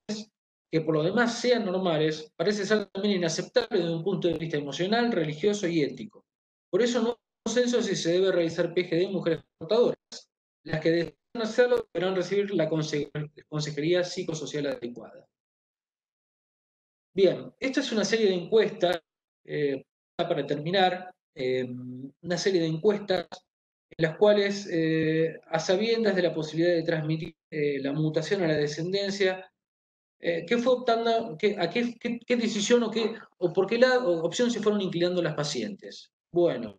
que por lo demás sean normales parece ser también inaceptable desde un punto de vista emocional, religioso y ético. Por eso no hay consenso si se debe realizar PGD en mujeres portadoras. Las que desean hacerlo deberán recibir la consejería psicosocial adecuada. Bien, esta es una serie de encuestas, para terminar, una serie de encuestas en las cuales, a sabiendas de la posibilidad de transmitir la mutación a la descendencia, ¿qué fue optando, qué decisión o por qué opción se fueron inclinando las pacientes? Bueno,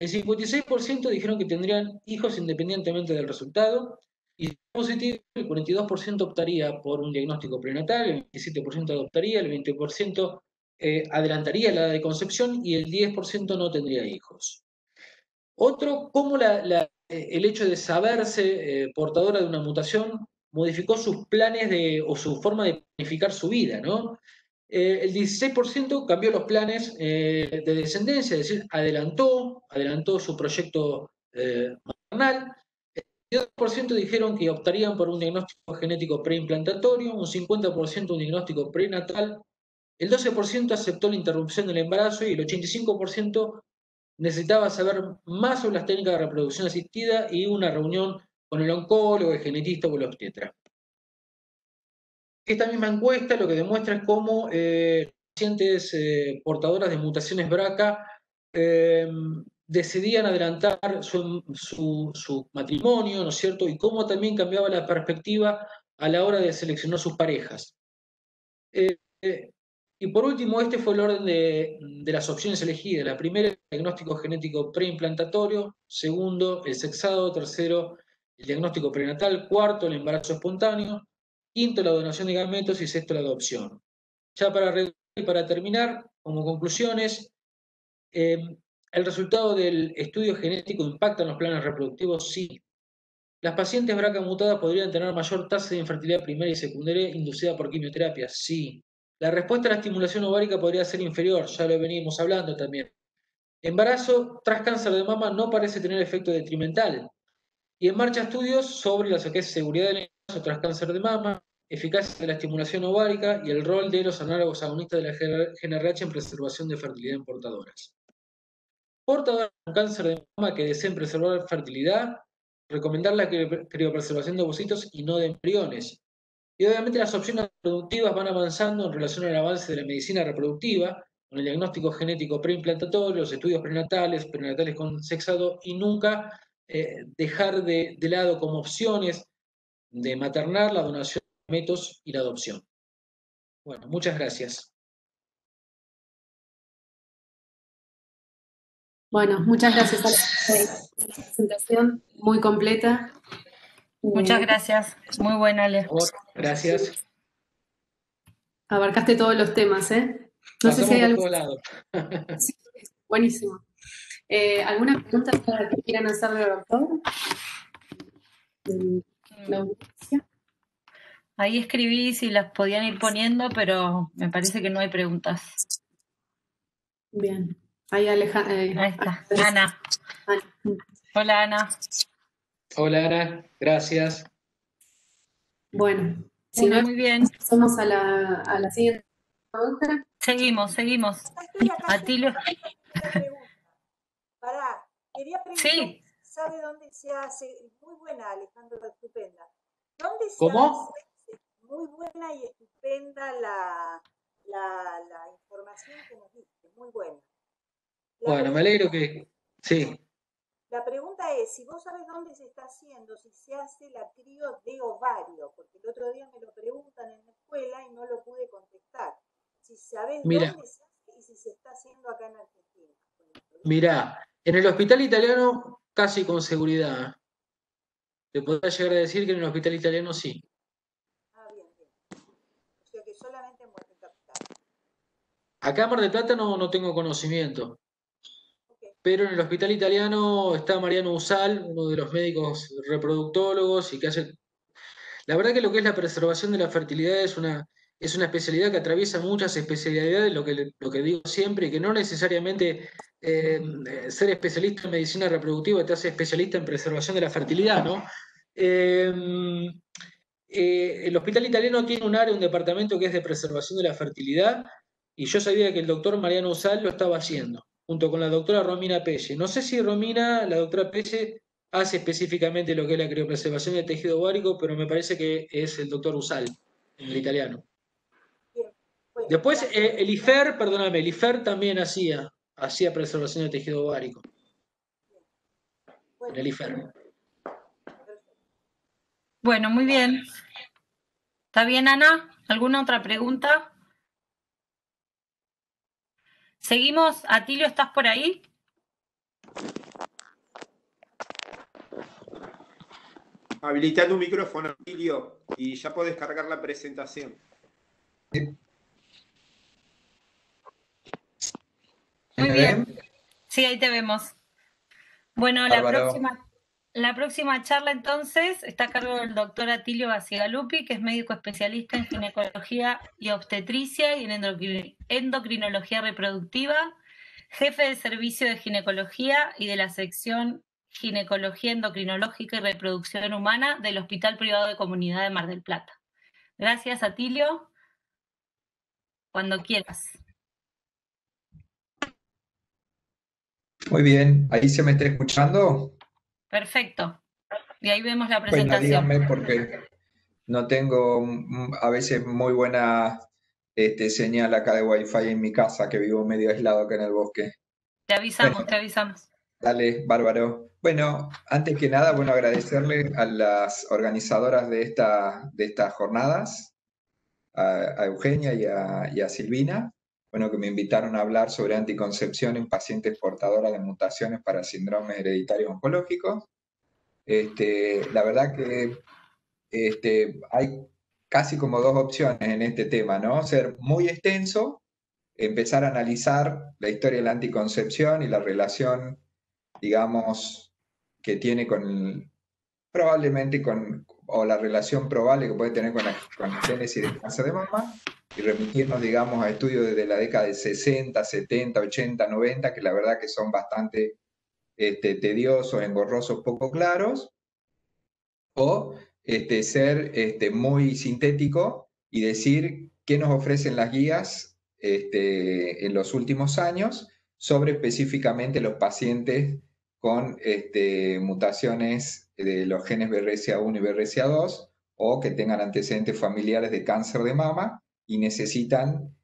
el 56% dijeron que tendrían hijos independientemente del resultado, y si es positivo, el 42% optaría por un diagnóstico prenatal, el 27% adoptaría, el 20% adelantaría la edad de concepción y el 10% no tendría hijos. Otro, cómo el hecho de saberse portadora de una mutación modificó sus planes o su forma de planificar su vida, ¿no? El 16% cambió los planes de descendencia, es decir, adelantó su proyecto maternal. El 2% dijeron que optarían por un diagnóstico genético preimplantatorio, un 50% un diagnóstico prenatal, el 12% aceptó la interrupción del embarazo y el 85% necesitaba saber más sobre las técnicas de reproducción asistida y una reunión con el oncólogo, el genetista o el obstetra. Esta misma encuesta lo que demuestra es cómo pacientes portadoras de mutaciones BRCA decidían adelantar su matrimonio, ¿no es cierto? Y cómo también cambiaba la perspectiva a la hora de seleccionar sus parejas. Eh, y por último, este fue el orden de las opciones elegidas. La primera, el diagnóstico genético preimplantatorio; segundo, el sexado; tercero, el diagnóstico prenatal; cuarto, el embarazo espontáneo; quinto, la donación de gametos; y sexto, la adopción. Ya para terminar, como conclusiones, ¿el resultado del estudio genético impacta en los planes reproductivos? Sí. ¿Las pacientes BRCA mutadas podrían tener mayor tasa de infertilidad primaria y secundaria inducida por quimioterapia? Sí. La respuesta a la estimulación ovárica podría ser inferior, ya lo venimos hablando también. Embarazo tras cáncer de mama no parece tener efecto detrimental. Y en marcha estudios sobre la seguridad del embarazo tras cáncer de mama, eficacia de la estimulación ovárica y el rol de los análogos agonistas de la GnRH en preservación de fertilidad en portadoras. Portadoras con cáncer de mama que deseen preservar fertilidad, recomendar la criopreservación de ovocitos y no de embriones. Y obviamente las opciones reproductivas van avanzando en relación al avance de la medicina reproductiva, con el diagnóstico genético preimplantatorios, los estudios prenatales con sexado, y nunca dejar de lado como opciones de maternar la donación de gametos y la adopción. Bueno, muchas gracias. Bueno, muchas gracias, Alex, por la presentación muy completa. Muchas gracias, muy buena, Ale. Gracias. Abarcaste todos los temas, ¿eh? No sé Pasamos si hay por algo. todos lados. Sí, buenísimo. ¿Alguna pregunta que quieran hacerle al doctor? ¿La audiencia? Ahí escribí si las podían ir poniendo, pero me parece que no hay preguntas. Bien. Ahí Alejandra. Ahí está, Ana. Hola, Ana. Hola, Ana. Gracias. Bueno, si Bueno, no, muy bien. pasamos a la siguiente pregunta. Seguimos. Estoy acá. Atilio. Pregunta. Pará, quería preguntar, Sí. ¿sabe dónde se hace? Muy buena, Alejandro, estupenda. ¿Dónde se ¿Cómo? hace? Muy buena y estupenda la información que nos diste, muy buena. Bueno, me alegro que... Sí. La pregunta es, si vos sabés dónde se está haciendo, si se hace la crío de ovario, porque el otro día me lo preguntan en la escuela y no lo pude contestar. Si sabés Mira, dónde se hace y si se está haciendo acá en Argentina. mira, en el hospital italiano casi con seguridad. Te podría llegar a decir que en el hospital italiano sí. Ah, bien, bien. O sea que solamente en Muerte Capital. Acá en Mar del Plata no tengo conocimiento, Okay. pero en el hospital italiano está Mariano Usal, uno de los médicos reproductólogos y que hace... La verdad que lo que es la preservación de la fertilidad es una especialidad que atraviesa muchas especialidades, lo que digo siempre, y que no necesariamente ser especialista en medicina reproductiva te hace especialista en preservación de la fertilidad, ¿no? Eh, el hospital italiano tiene un área, un departamento que es de preservación de la fertilidad, y yo sabía que el doctor Mariano Usal lo estaba haciendo, junto con la doctora Romina Pelle. No sé si Romina, la doctora Pelle, hace específicamente lo que es la criopreservación del tejido ovárico, pero me parece que es el doctor Usal, en el italiano. Bien. Bueno, Después, gracias. el IFER, perdóname, el IFER también hacía preservación del tejido ovárico, Bien. en Bueno, el IFER. perfecto. Bueno, muy bien. ¿Está bien, Ana? ¿Alguna otra pregunta? Seguimos. Atilio, ¿estás por ahí? Habilita tu micrófono, Emilio, y ya podés cargar la presentación. Muy bien. Sí, ahí te vemos. Bueno, Bárbaro. la próxima charla entonces está a cargo del doctor Atilio Bacigalupi, que es médico especialista en ginecología y obstetricia y en endocrinología reproductiva, jefe del servicio de ginecología y de la sección ginecología endocrinológica y reproducción humana del Hospital Privado de Comunidad de Mar del Plata. Gracias, Atilio. Cuando quieras. Muy bien, ¿ahí se me está escuchando? Perfecto. Y ahí vemos la Bueno, presentación. díganme porque no tengo a veces muy buena señal acá de Wi-Fi en mi casa, que vivo medio aislado acá en el bosque. Te avisamos, Bueno, te avisamos. dale, bárbaro. Bueno, antes que nada, bueno, agradecerle a las organizadoras de estas jornadas, a Eugenia y a Silvina, bueno, que me invitaron a hablar sobre anticoncepción en pacientes portadoras de mutaciones para síndromes hereditarios oncológicos. La verdad que hay casi como dos opciones en este tema, ¿no? Ser muy extenso, empezar a analizar la historia de la anticoncepción y la relación, digamos, que tiene probablemente o la relación probable que puede tener con la génesis del cáncer de mama, y remitirnos, digamos, a estudios desde la década de 60, 70, 80, 90, que la verdad que son bastante tediosos, engorrosos, poco claros, o ser muy sintético y decir qué nos ofrecen las guías en los últimos años sobre específicamente los pacientes con mutaciones de los genes BRCA1 y BRCA2 o que tengan antecedentes familiares de cáncer de mama y necesitan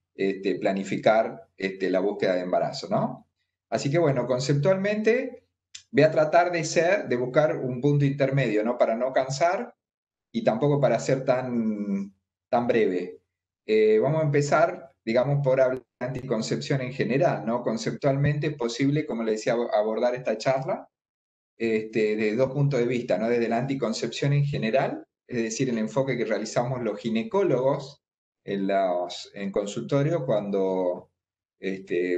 planificar la búsqueda de embarazo, ¿no? Así que bueno, conceptualmente voy a tratar de buscar un punto intermedio, ¿no? Para no cansar y tampoco para ser tan breve. Vamos a empezar, digamos, por hablar de anticoncepción en general, ¿no? Conceptualmente es posible, como le decía, abordar esta charla de dos puntos de vista, ¿no? Desde la anticoncepción en general, es decir, el enfoque que realizamos los ginecólogos en consultorio cuando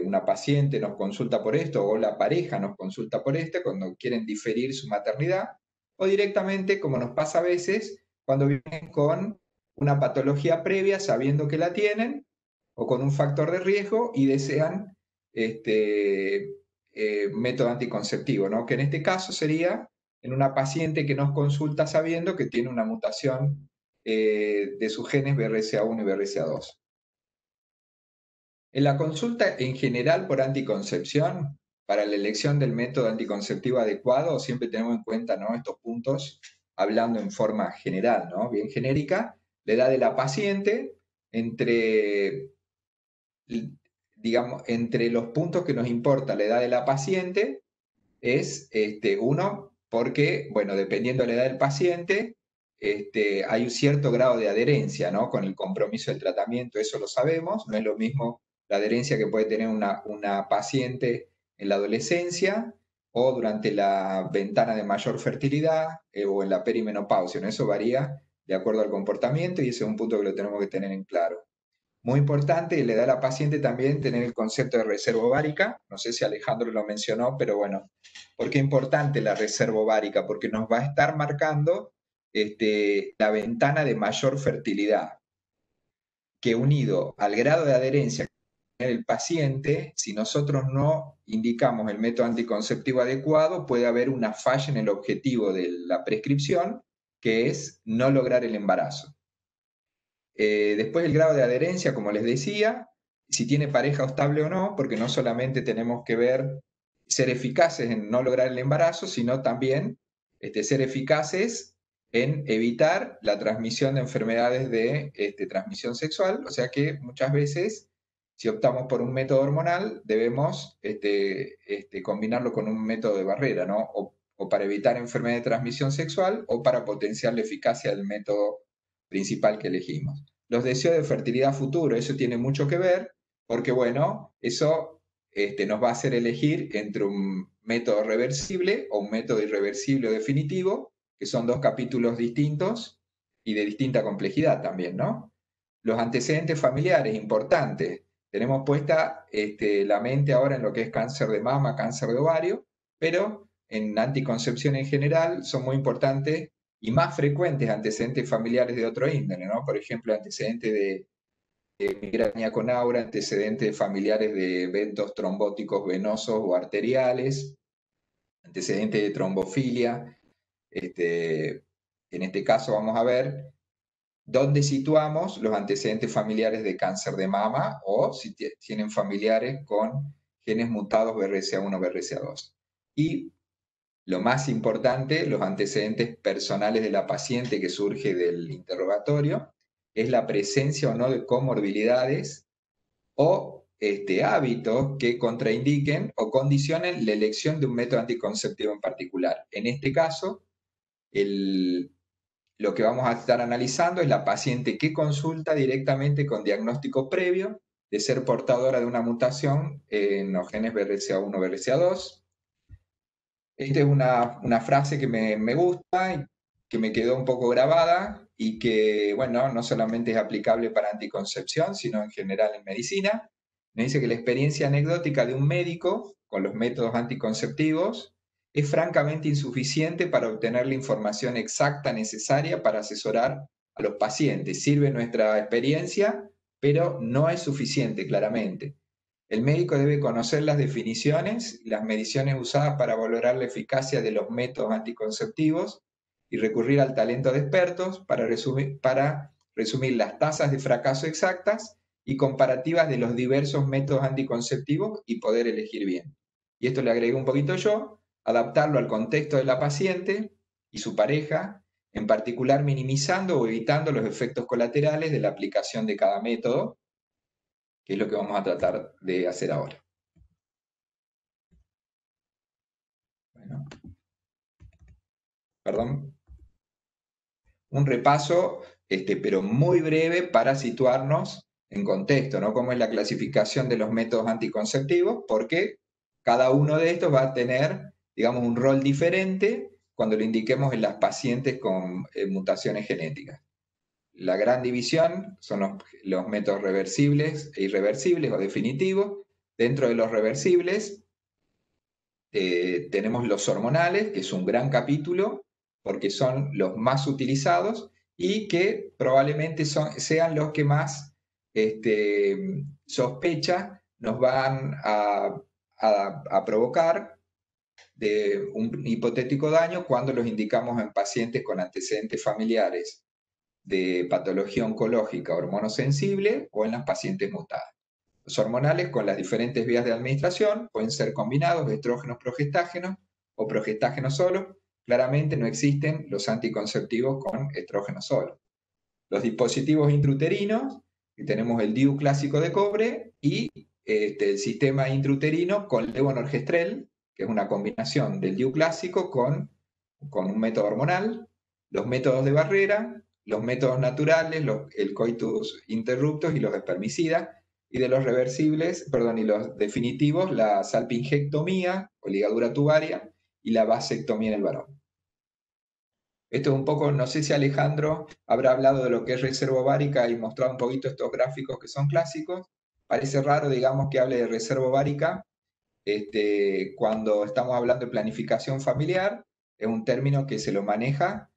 una paciente nos consulta por esto o la pareja nos consulta por esto, cuando quieren diferir su maternidad, o directamente, como nos pasa a veces, cuando vienen con una patología previa sabiendo que la tienen o con un factor de riesgo y desean método anticonceptivo, ¿no? Que en este caso sería en una paciente que nos consulta sabiendo que tiene una mutación de sus genes BRCA1 y BRCA2. En la consulta en general por anticoncepción, para la elección del método anticonceptivo adecuado, siempre tenemos en cuenta, ¿no?, estos puntos, hablando en forma general, ¿no?, bien genérica, la edad de la paciente, digamos, entre los puntos que nos importa la edad de la paciente, es, uno, porque, bueno, dependiendo de la edad del paciente, hay un cierto grado de adherencia, ¿no? Con el compromiso del tratamiento, eso lo sabemos, no es lo mismo la adherencia que puede tener una paciente en la adolescencia o durante la ventana de mayor fertilidad o en la perimenopausia, ¿no? Eso varía de acuerdo al comportamiento y ese es un punto que lo tenemos que tener en claro. Muy importante, y le da a la paciente también tener el concepto de reserva ovárica. No sé si Alejandro lo mencionó, pero bueno, ¿por qué es importante la reserva ovárica? Porque nos va a estar marcando la ventana de mayor fertilidad, que unido al grado de adherencia que tiene el paciente, si nosotros no indicamos el método anticonceptivo adecuado, puede haber una falla en el objetivo de la prescripción, que es no lograr el embarazo. Después el grado de adherencia, como les decía, si tiene pareja estable o no, porque no solamente tenemos que ver ser eficaces en no lograr el embarazo, sino también ser eficaces en evitar la transmisión de enfermedades de transmisión sexual, o sea que muchas veces, si optamos por un método hormonal, debemos combinarlo con un método de barrera, ¿no? O para evitar enfermedades de transmisión sexual o para potenciar la eficacia del método principal que elegimos. Los deseos de fertilidad futuro, eso tiene mucho que ver, porque bueno, eso nos va a hacer elegir entre un método reversible o un método irreversible o definitivo, que son dos capítulos distintos y de distinta complejidad también, ¿no? Los antecedentes familiares, importantes. Tenemos puesta la mente ahora en lo que es cáncer de mama, cáncer de ovario, pero en anticoncepción en general son muy importantes y más frecuentes antecedentes familiares de otro índole, ¿no? Por ejemplo, antecedentes de migraña con aura, antecedentes familiares de eventos trombóticos venosos o arteriales, antecedentes de trombofilia. En este caso vamos a ver dónde situamos los antecedentes familiares de cáncer de mama o si tienen familiares con genes mutados BRCA1 o BRCA2. Y lo más importante, los antecedentes personales de la paciente que surge del interrogatorio, es la presencia o no de comorbilidades o hábitos que contraindiquen o condicionen la elección de un método anticonceptivo en particular. En este caso, lo que vamos a estar analizando es la paciente que consulta directamente con diagnóstico previo de ser portadora de una mutación en los genes BRCA1 o BRCA2. Esta es una frase que me gusta y que me quedó un poco grabada y que, bueno, no solamente es aplicable para anticoncepción, sino en general en medicina. Me dice que la experiencia anecdótica de un médico con los métodos anticonceptivos es francamente insuficiente para obtener la información exacta necesaria para asesorar a los pacientes. Sirve nuestra experiencia, pero no es suficiente, claramente. El médico debe conocer las definiciones y las mediciones usadas para valorar la eficacia de los métodos anticonceptivos y recurrir al talento de expertos para resumir las tasas de fracaso exactas y comparativas de los diversos métodos anticonceptivos y poder elegir bien. Y esto le agrego un poquito yo, adaptarlo al contexto de la paciente y su pareja, en particular minimizando o evitando los efectos colaterales de la aplicación de cada método, que es lo que vamos a tratar de hacer ahora. Bueno, perdón. Un repaso, pero muy breve para situarnos en contexto, ¿no? Cómo es la clasificación de los métodos anticonceptivos, porque cada uno de estos va a tener, digamos, un rol diferente cuando lo indiquemos en las pacientes con mutaciones genéticas. La gran división son los métodos reversibles e irreversibles o definitivos. Dentro de los reversibles tenemos los hormonales, que es un gran capítulo, porque son los más utilizados y que probablemente sean los que más sospecha nos van a provocar de un hipotético daño cuando los indicamos en pacientes con antecedentes familiares de patología oncológica hormonosensible o en las pacientes mutadas. Los hormonales con las diferentes vías de administración pueden ser combinados, estrógenos, progestágenos o progestágenos solos. Claramente no existen los anticonceptivos con estrógenos solos. Los dispositivos intrauterinos, que tenemos el DIU clásico de cobre y el sistema intrauterino con levonorgestrel, que es una combinación del DIU clásico con un método hormonal, los métodos de barrera, los métodos naturales, el coitus interruptus y los espermicidas, y de los reversibles, perdón, y los definitivos, la salpingectomía o ligadura tubaria y la vasectomía en el varón. Esto es un poco, no sé si Alejandro habrá hablado de lo que es reserva ovárica y mostrado un poquito estos gráficos que son clásicos. Parece raro, digamos, que hable de reserva ovárica cuando estamos hablando de planificación familiar. Es un término que se lo maneja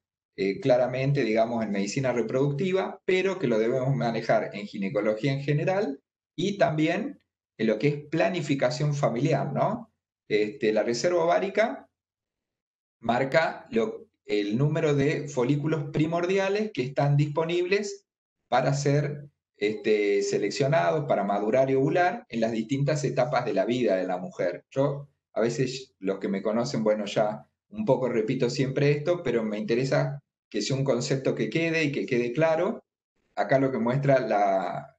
claramente, digamos, en medicina reproductiva, pero que lo debemos manejar en ginecología en general y también en lo que es planificación familiar, ¿no? La reserva ovárica marca el número de folículos primordiales que están disponibles para ser seleccionados, para madurar y ovular en las distintas etapas de la vida de la mujer. Yo, a veces, los que me conocen, bueno, ya un poco repito siempre esto, pero me interesa que sea un concepto que quede y que quede claro. Acá lo que muestra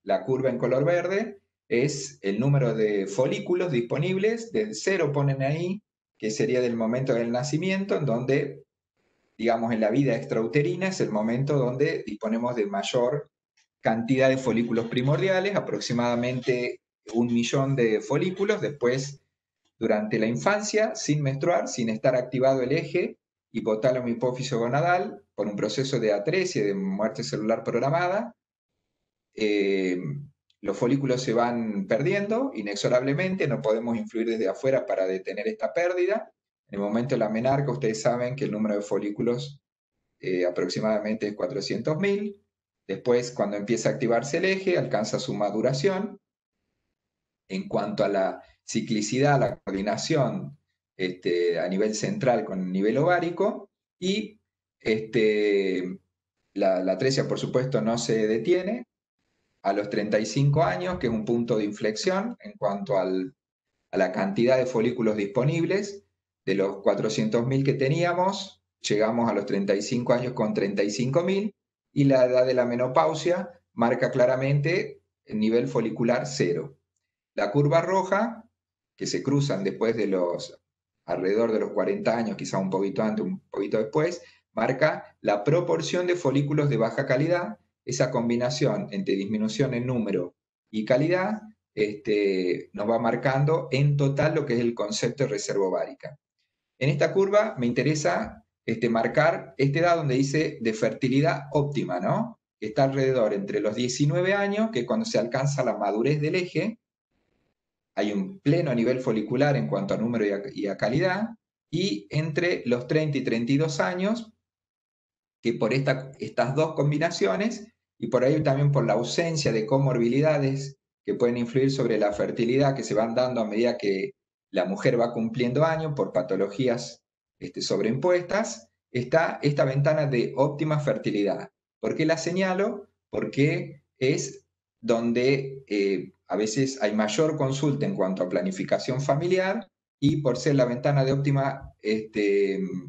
la curva en color verde es el número de folículos disponibles, desde 0 ponen ahí, que sería del momento del nacimiento, en donde, digamos, en la vida extrauterina es el momento donde disponemos de mayor cantidad de folículos primordiales, aproximadamente 1 millón de folículos. Después, durante la infancia, sin menstruar, sin estar activado el eje hipotálamo hipófiso gonadal, por un proceso de atresia, de muerte celular programada, los folículos se van perdiendo inexorablemente, no podemos influir desde afuera para detener esta pérdida. En el momento de la menarca, ustedes saben que el número de folículos aproximadamente es 400.000. Después, cuando empieza a activarse el eje, alcanza su maduración. En cuanto a la ciclicidad, la coordinación a nivel central con el nivel ovárico, y la atresia, por supuesto, no se detiene a los 35 años, que es un punto de inflexión en cuanto a la cantidad de folículos disponibles. De los 400.000 que teníamos, llegamos a los 35 años con 35.000, y la edad de la menopausia marca claramente el nivel folicular 0. La curva roja, que se cruzan después de alrededor de los 40 años, quizá un poquito antes, un poquito después, marca la proporción de folículos de baja calidad. Esa combinación entre disminución en número y calidad nos va marcando en total lo que es el concepto de reserva ovárica. En esta curva me interesa marcar esta edad donde dice de fertilidad óptima, ¿no? Que está alrededor entre los 19 años, que es cuando se alcanza la madurez del eje, hay un pleno nivel folicular en cuanto a número y a calidad, y entre los 30 y 32 años, que por estas dos combinaciones, y por ahí también por la ausencia de comorbilidades que pueden influir sobre la fertilidad, que se van dando a medida que la mujer va cumpliendo años por patologías sobreimpuestas, está esta ventana de óptima fertilidad. ¿Por qué la señalo? Porque es donde a veces hay mayor consulta en cuanto a planificación familiar, y por ser la ventana de óptima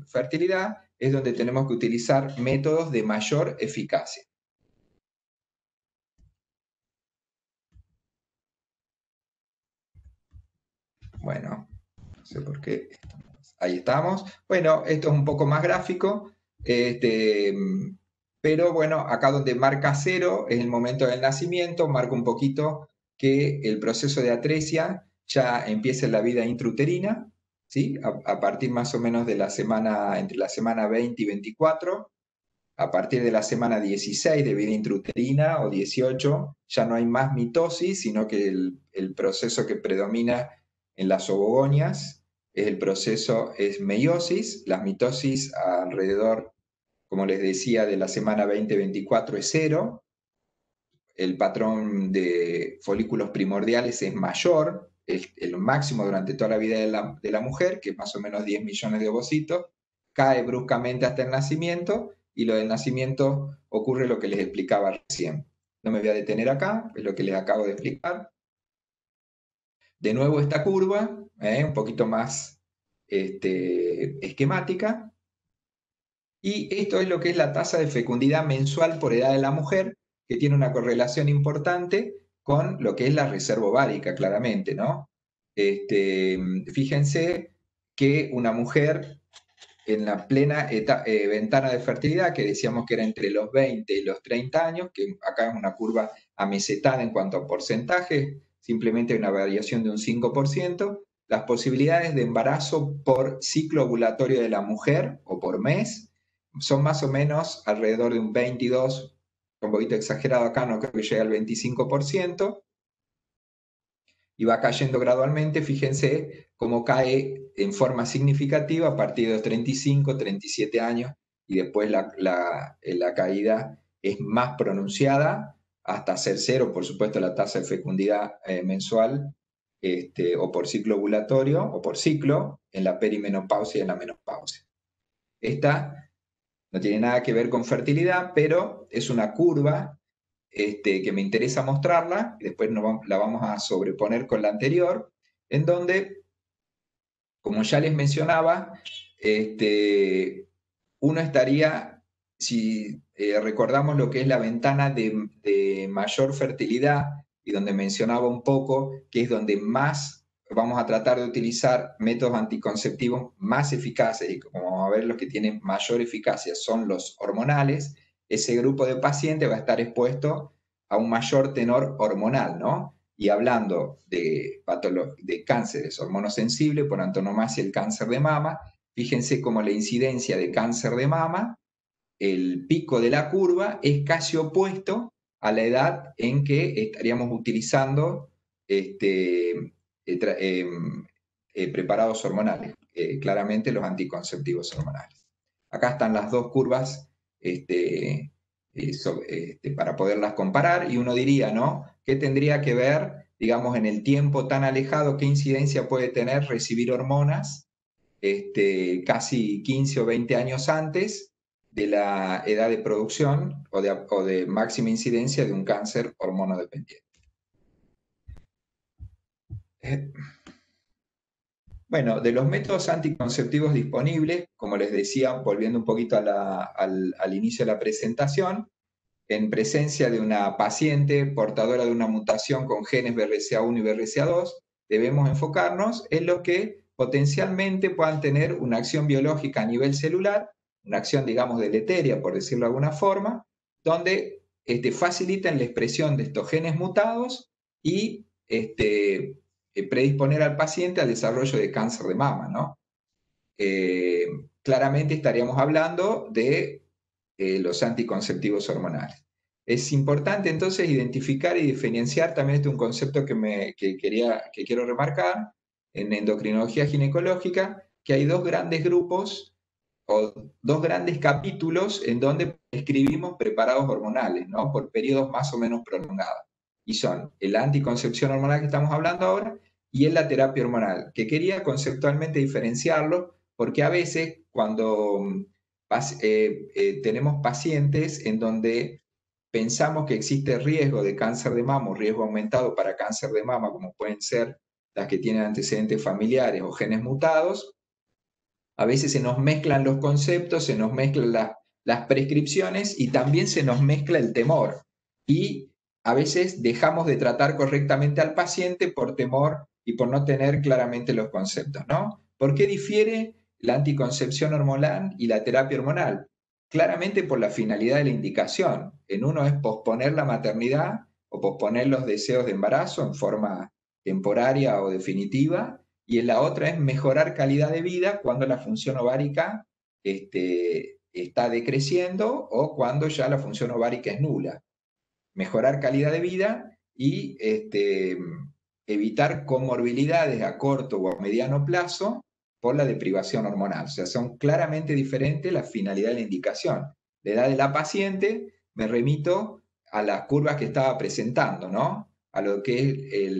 fertilidad, es donde tenemos que utilizar métodos de mayor eficacia. Bueno, no sé por qué. Ahí estamos. Bueno, esto es un poco más gráfico, pero bueno, acá donde marca 0 es el momento del nacimiento, marca un poquito que el proceso de atresia ya empieza en la vida intrauterina, ¿sí? A partir más o menos de entre la semana 20 y 24, a partir de la semana 16 de vida intrauterina o 18, ya no hay más mitosis, sino que el proceso que predomina en las ovogonias es meiosis. Las mitosis alrededor, como les decía, de la semana 20-24 es 0. El patrón de folículos primordiales es mayor, es el máximo durante toda la vida de la mujer, que es más o menos 10 millones de ovocitos, cae bruscamente hasta el nacimiento, y lo del nacimiento ocurre lo que les explicaba recién. No me voy a detener acá, es lo que les acabo de explicar. De nuevo esta curva, un poquito más esquemática, y esto es lo que es la tasa de fecundidad mensual por edad de la mujer, que tiene una correlación importante con lo que es la reserva ovárica, claramente, ¿no? Fíjense que una mujer en la plena ventana de fertilidad, que decíamos que era entre los 20 y los 30 años, que acá es una curva amesetada en cuanto a porcentaje, simplemente hay una variación de un 5%, las posibilidades de embarazo por ciclo ovulatorio de la mujer o por mes son más o menos alrededor de un 22%, un poquito exagerado acá, no creo que llegue al 25%, y va cayendo gradualmente. Fíjense cómo cae en forma significativa a partir de los 35, 37 años, y después la caída es más pronunciada hasta ser cero, por supuesto, la tasa de fecundidad mensual, o por ciclo ovulatorio, o por ciclo, en la perimenopausia y en la menopausia. Esta no tiene nada que ver con fertilidad, pero es una curva que me interesa mostrarla, después la vamos a sobreponer con la anterior, en donde, como ya les mencionaba, uno estaría, si recordamos lo que es la ventana de mayor fertilidad, y donde mencionaba un poco que es donde más vamos a tratar de utilizar métodos anticonceptivos más eficaces, y como vamos a ver, los que tienen mayor eficacia son los hormonales. Ese grupo de pacientes va a estar expuesto a un mayor tenor hormonal, ¿no? Y hablando de cánceres hormonosensibles, por antonomasia el cáncer de mama, fíjense cómo la incidencia de cáncer de mama, el pico de la curva, es casi opuesto a la edad en que estaríamos utilizando preparados hormonales, claramente los anticonceptivos hormonales. Acá están las dos curvas para poderlas comparar, y uno diría, ¿no? ¿Qué tendría que ver, digamos, en el tiempo tan alejado, qué incidencia puede tener recibir hormonas casi 15 o 20 años antes de la edad de producción o de máxima incidencia de un cáncer hormonodependiente? Bueno, de los métodos anticonceptivos disponibles, como les decía, volviendo un poquito al inicio de la presentación, en presencia de una paciente portadora de una mutación con genes BRCA1 y BRCA2, debemos enfocarnos en los que potencialmente puedan tener una acción biológica a nivel celular, una acción, digamos, deleteria, por decirlo de alguna forma, donde facilitan la expresión de estos genes mutados y predisponer al paciente al desarrollo de cáncer de mama, ¿no? Claramente estaríamos hablando de los anticonceptivos hormonales. Es importante entonces identificar y diferenciar, también un concepto que quiero remarcar en endocrinología ginecológica, que hay dos grandes grupos o dos grandes capítulos en donde escribimos preparados hormonales, ¿no? Por periodos más o menos prolongados. Y son la anticoncepción hormonal que estamos hablando ahora y la terapia hormonal, que quería conceptualmente diferenciarlo, porque a veces cuando tenemos pacientes en donde pensamos que existe riesgo de cáncer de mama o riesgo aumentado para cáncer de mama, como pueden ser las que tienen antecedentes familiares o genes mutados, a veces se nos mezclan los conceptos, se nos mezclan las prescripciones y también se nos mezcla el temor. Y a veces dejamos de tratar correctamente al paciente por temor y por no tener claramente los conceptos, ¿no? ¿Por qué difiere la anticoncepción hormonal y la terapia hormonal? Claramente por la finalidad de la indicación. En uno es posponer la maternidad o posponer los deseos de embarazo en forma temporaria o definitiva, y en la otra es mejorar calidad de vida cuando la función ovárica está decreciendo o cuando ya la función ovárica es nula. Mejorar calidad de vida y evitar comorbilidades a corto o a mediano plazo por la deprivación hormonal. O sea, son claramente diferentes la finalidad de la indicación. La edad de la paciente, me remito a las curvas que estaba presentando, ¿no? A lo que es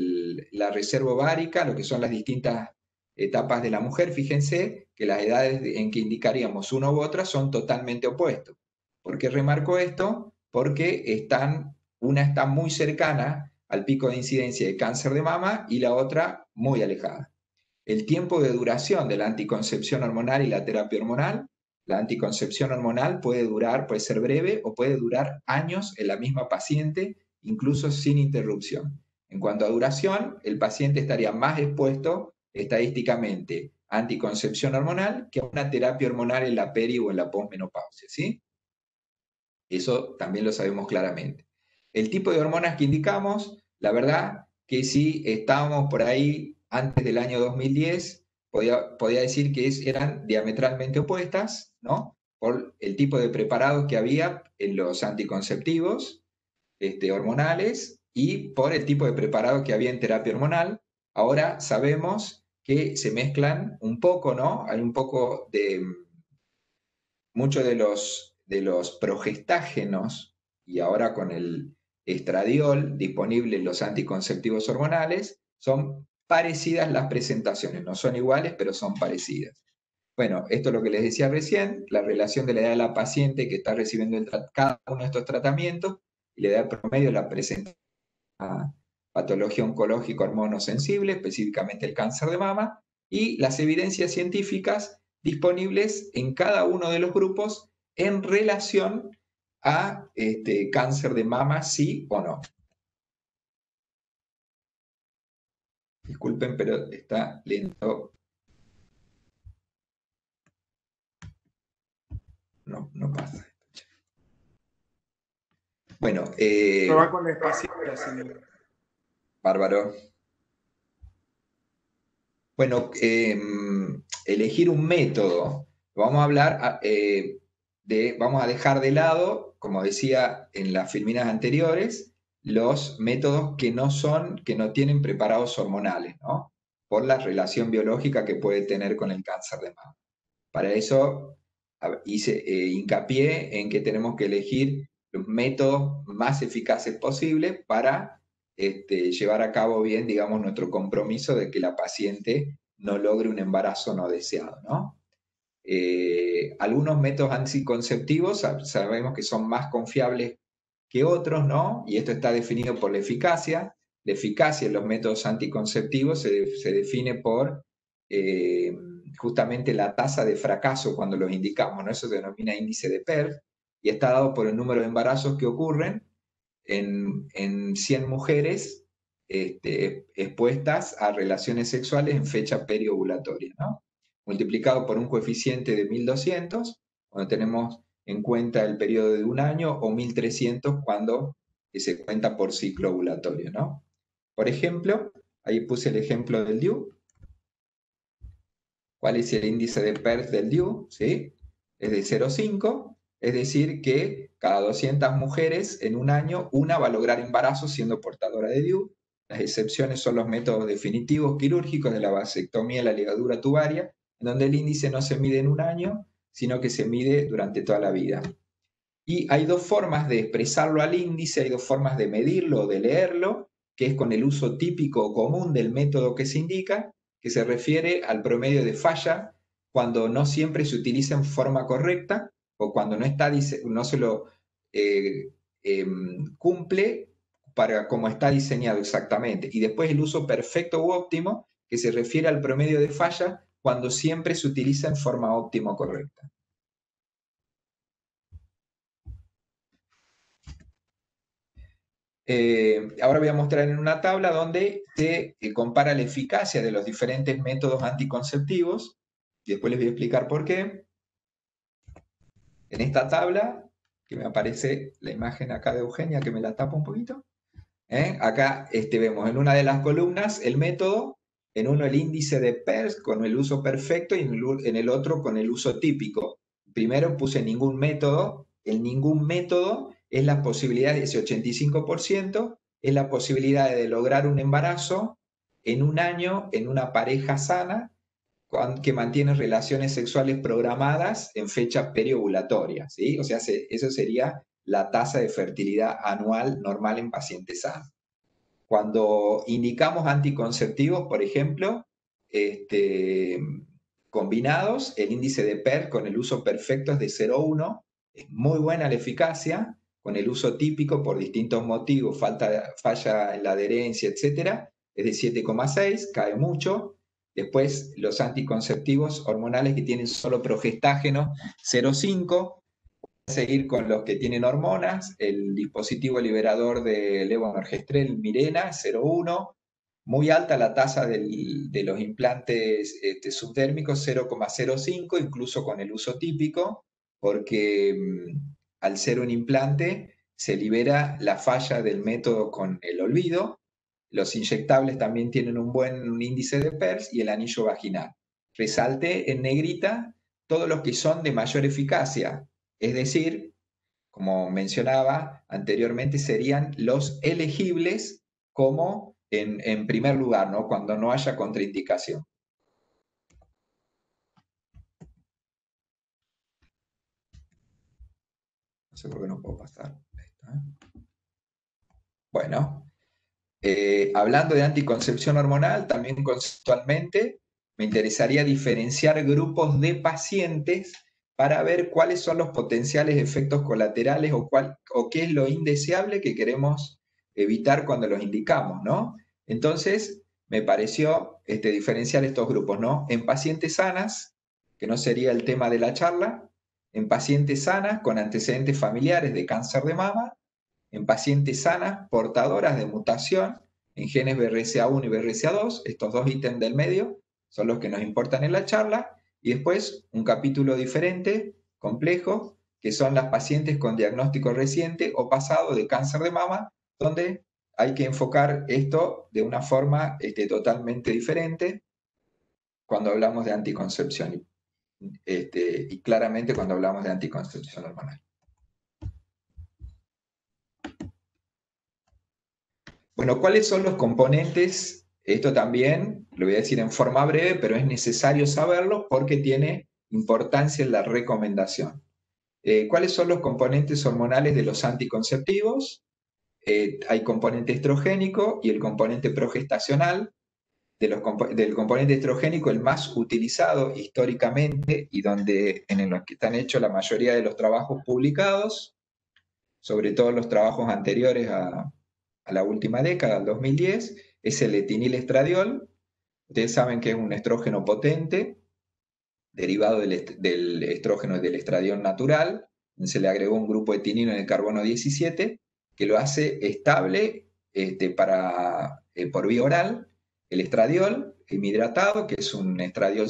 la reserva ovárica, lo que son las distintas etapas de la mujer. Fíjense que las edades en que indicaríamos una u otra son totalmente opuestos. ¿Por qué remarco esto? Porque una está muy cercana al pico de incidencia de cáncer de mama y la otra muy alejada. El tiempo de duración de la anticoncepción hormonal y la terapia hormonal. La anticoncepción hormonal puede ser breve o puede durar años en la misma paciente, incluso sin interrupción. En cuanto a duración, el paciente estaría más expuesto estadísticamente anticoncepción hormonal que a una terapia hormonal en la peri o en la posmenopausia, ¿sí? Eso también lo sabemos claramente. El tipo de hormonas que indicamos, la verdad que si estábamos por ahí antes del año 2010, podía decir que eran diametralmente opuestas, ¿no? Por el tipo de preparados que había en los anticonceptivos hormonales y por el tipo de preparado que había en terapia hormonal. Ahora sabemos que se mezclan un poco, ¿no? Hay un poco de muchos de los progestágenos y ahora con el estradiol disponible en los anticonceptivos hormonales, son parecidas las presentaciones, no son iguales, pero son parecidas. Bueno, esto es lo que les decía recién, la relación de la edad de la paciente que está recibiendo cada uno de estos tratamientos y la edad promedio de la presentación a patología oncológica hormonosensible, específicamente el cáncer de mama, y las evidencias científicas disponibles en cada uno de los grupos en relación a cáncer de mama, sí o no. Disculpen, pero está lento. No pasa. Bueno, va con despacito, señor. Bárbaro. Bueno, elegir un método. Vamos a hablar vamos a dejar de lado, como decía en las filminas anteriores, los métodos que no tienen preparados hormonales, ¿no? Por la relación biológica que puede tener con el cáncer de mama. Para eso hice hincapié en que tenemos que elegir los métodos más eficaces posibles para llevar a cabo bien, digamos, nuestro compromiso de que la paciente no logre un embarazo no deseado, ¿no? Algunos métodos anticonceptivos sabemos que son más confiables que otros, ¿no? Y esto está definido por la eficacia. La eficacia en los métodos anticonceptivos se define por justamente la tasa de fracaso cuando los indicamos, ¿no? Eso se denomina índice de PERF y está dado por el número de embarazos que ocurren en 100 mujeres expuestas a relaciones sexuales en fecha periovulatoria, ¿no? Multiplicado por un coeficiente de 1200, cuando tenemos en cuenta el periodo de un año, o 1300 cuando se cuenta por ciclo ovulatorio, ¿no? Por ejemplo, ahí puse el ejemplo del DIU. ¿Cuál es el índice de PERF del DIU? ¿Sí? Es de 0,5, es decir que cada 200 mujeres en un año, una va a lograr embarazo siendo portadora de DIU. Las excepciones son los métodos definitivos quirúrgicos de la vasectomía y la ligadura tubaria, en donde el índice no se mide en un año, sino que se mide durante toda la vida. Y hay dos formas de expresarlo al índice, hay dos formas de medirlo o de leerlo, que es con el uso típico o común del método que se indica, que se refiere al promedio de falla cuando no siempre se utiliza en forma correcta o cuando no se lo cumple para como está diseñado exactamente. Y después el uso perfecto u óptimo, que se refiere al promedio de falla cuando siempre se utiliza en forma óptima o correcta. Ahora voy a mostrar en una tabla donde se compara la eficacia de los diferentes métodos anticonceptivos y después les voy a explicar por qué. En esta tabla, que me aparece la imagen acá de Eugenia, que me la tapa un poquito. Acá vemos en una de las columnas el método, en uno el índice de PERS con el uso perfecto y en el otro con el uso típico. Primero puse ningún método. El ningún método es la posibilidad de ese 85%, es la posibilidad de lograr un embarazo en un año en una pareja sana que mantiene relaciones sexuales programadas en fecha periovulatoria, ¿sí? O sea, eso sería la tasa de fertilidad anual normal en pacientes sanos. Cuando indicamos anticonceptivos, por ejemplo, combinados, el índice de PERF con el uso perfecto es de 0,1, es muy buena la eficacia, con el uso típico por distintos motivos, falla en la adherencia, etc., es de 7,6, cae mucho. Después los anticonceptivos hormonales que tienen solo progestágeno, 0,5. Seguir con los que tienen hormonas, el dispositivo liberador de levonorgestrel, Mirena, 0,1. muy alta la tasa de los implantes subdérmicos, 0,05, incluso con el uso típico, porque al ser un implante se libera la falla del método con el olvido. Los inyectables también tienen un buen índice de PERS y el anillo vaginal. Resalté en negrita todos los que son de mayor eficacia, es decir, como mencionaba anteriormente, serían los elegibles como en primer lugar, ¿no? Cuando no haya contraindicación. No sé por qué no puedo pasar esto, ¿eh? Bueno, hablando de anticoncepción hormonal, también conceptualmente me interesaría diferenciar grupos de pacientes para ver cuáles son los potenciales efectos colaterales o qué es lo indeseable que queremos evitar cuando los indicamos, ¿no? Entonces, me pareció diferenciar estos grupos, ¿no? En pacientes sanas, que no sería el tema de la charla, en pacientes sanas con antecedentes familiares de cáncer de mama, en pacientes sanas portadoras de mutación en genes BRCA1 y BRCA2, estos dos ítems del medio son los que nos importan en la charla, y después un capítulo diferente, complejo, que son las pacientes con diagnóstico reciente o pasado de cáncer de mama, donde hay que enfocar esto de una forma totalmente diferente cuando hablamos de anticoncepción y claramente cuando hablamos de anticoncepción hormonal. Bueno, ¿cuáles son los componentes? Esto también lo voy a decir en forma breve, pero es necesario saberlo porque tiene importancia en la recomendación. ¿Cuáles son los componentes hormonales de los anticonceptivos? Hay componente estrogénico y el componente progestacional. Del componente estrogénico, el más utilizado históricamente y en los que están hechos la mayoría de los trabajos publicados, sobre todo los trabajos anteriores a la última década, al 2010, es el etinilestradiol. Ustedes saben que es un estrógeno potente, derivado del estrógeno del estradiol natural. Se le agregó un grupo etinino en el carbono 17, que lo hace estable por vía oral. El estradiol hemihidratado, que es un estradiol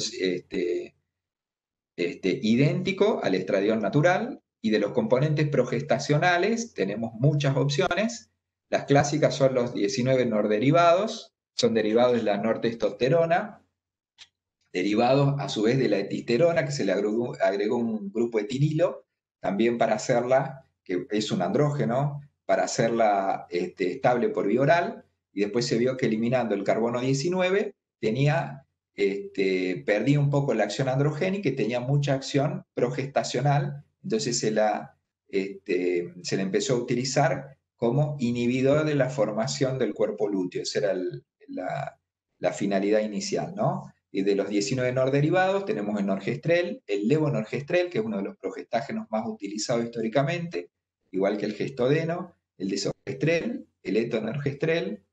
idéntico al estradiol natural, y de los componentes progestacionales tenemos muchas opciones. Las clásicas son los 19 norderivados, son derivados de la nortestosterona, derivados a su vez de la etisterona, que se le agregó un grupo etinilo, también para hacerla, que es un andrógeno, para hacerla estable por vía oral, y después se vio que eliminando el carbono 19 perdía un poco la acción androgénica y tenía mucha acción progestacional, entonces se la empezó a utilizar como inhibidor de la formación del cuerpo lúteo. Esa era la finalidad inicial, ¿no? Y de los 19 norderivados tenemos el norgestrel, el levonorgestrel, que es uno de los progestágenos más utilizados históricamente, igual que el gestodeno, el desogestrel, el etonorgestrel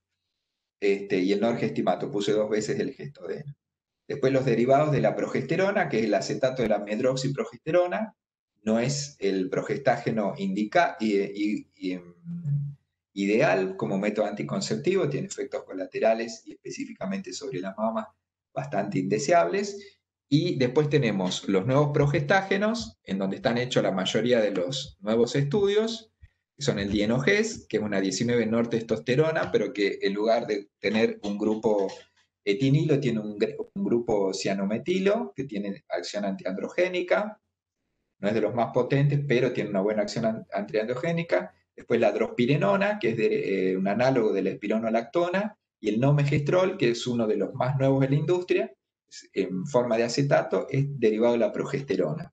y el norgestimato. Puse 2 veces el gestodeno. Después los derivados de la progesterona, que es el acetato de la medroxiprogesterona, no es el progestágeno ideal como método anticonceptivo, tiene efectos colaterales y específicamente sobre la mama bastante indeseables. Y después tenemos los nuevos progestágenos, en donde están hechos la mayoría de los nuevos estudios, que son el dienogés, que es una 19 nortestosterona, pero que en lugar de tener un grupo etinilo, tiene un grupo cianometilo, que tiene acción antiandrogénica. No es de los más potentes, pero tiene una buena acción antiandrogénica. Después la drospirenona, que es un análogo de la espironolactona, y el nomegestrol, que es uno de los más nuevos de la industria, en forma de acetato, es derivado de la progesterona.